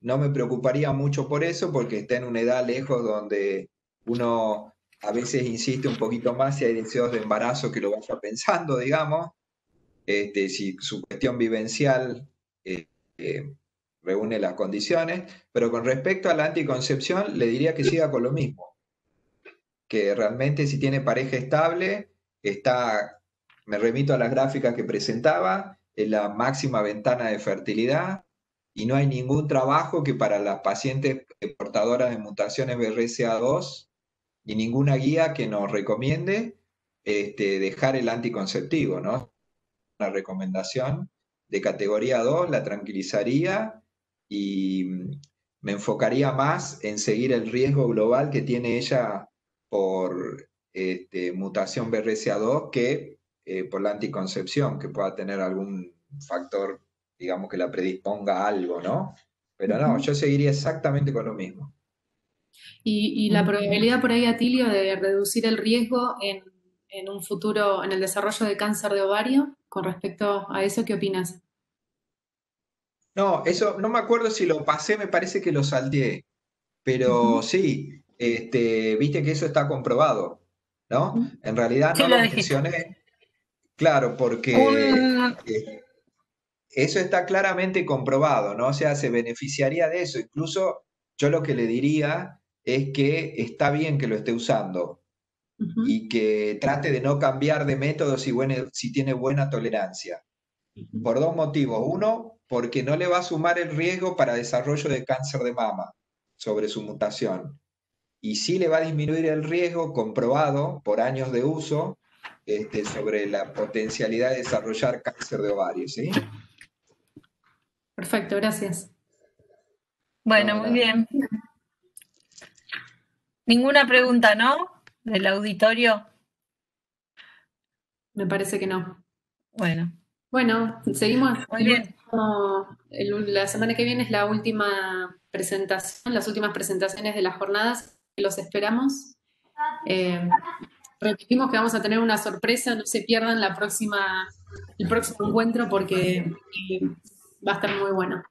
no me preocuparía mucho por eso, porque está en una edad lejos donde uno a veces insiste un poquito más si hay deseos de embarazo que lo vaya pensando, digamos, si su cuestión vivencial reúne las condiciones, pero con respecto a la anticoncepción le diría que siga con lo mismo, que realmente si tiene pareja estable, me remito a las gráficas que presentaba, en la máxima ventana de fertilidad, y no hay ningún trabajo que para las pacientes portadoras de mutaciones BRCA2 y ninguna guía que nos recomiende dejar el anticonceptivo, ¿no? Una recomendación de categoría 2, la tranquilizaría y me enfocaría más en seguir el riesgo global que tiene ella por mutación BRCA2 que por la anticoncepción, que pueda tener algún factor, digamos, que la predisponga a algo, ¿no? Pero no, yo seguiría exactamente con lo mismo. Y la probabilidad por ahí, Atilio, de reducir el riesgo en un futuro, en el desarrollo de cáncer de ovario, con respecto a eso, ¿qué opinas? No, eso no me acuerdo si lo pasé, me parece que lo salteé, pero sí, viste que eso está comprobado, ¿no? En realidad no lo mencioné, claro, porque eso está claramente comprobado, ¿no? O sea, se beneficiaría de eso. Incluso yo lo que le diría es que está bien que lo esté usando y que trate de no cambiar de método si tiene buena tolerancia. Por dos motivos. Uno, porque no le va a sumar el riesgo para desarrollo de cáncer de mama sobre su mutación. Y sí le va a disminuir el riesgo comprobado por años de uso sobre la potencialidad de desarrollar cáncer de ovario, ¿sí? Perfecto, gracias. Bueno, No, muy nada. bien. Ninguna pregunta, ¿no? Del auditorio. Me parece que no. Bueno, Bueno, seguimos. muy bien. La semana que viene es la última presentación, las últimas presentaciones de las jornadas. Los esperamos. Repetimos que vamos a tener una sorpresa, no se pierdan el próximo encuentro porque va a estar muy bueno.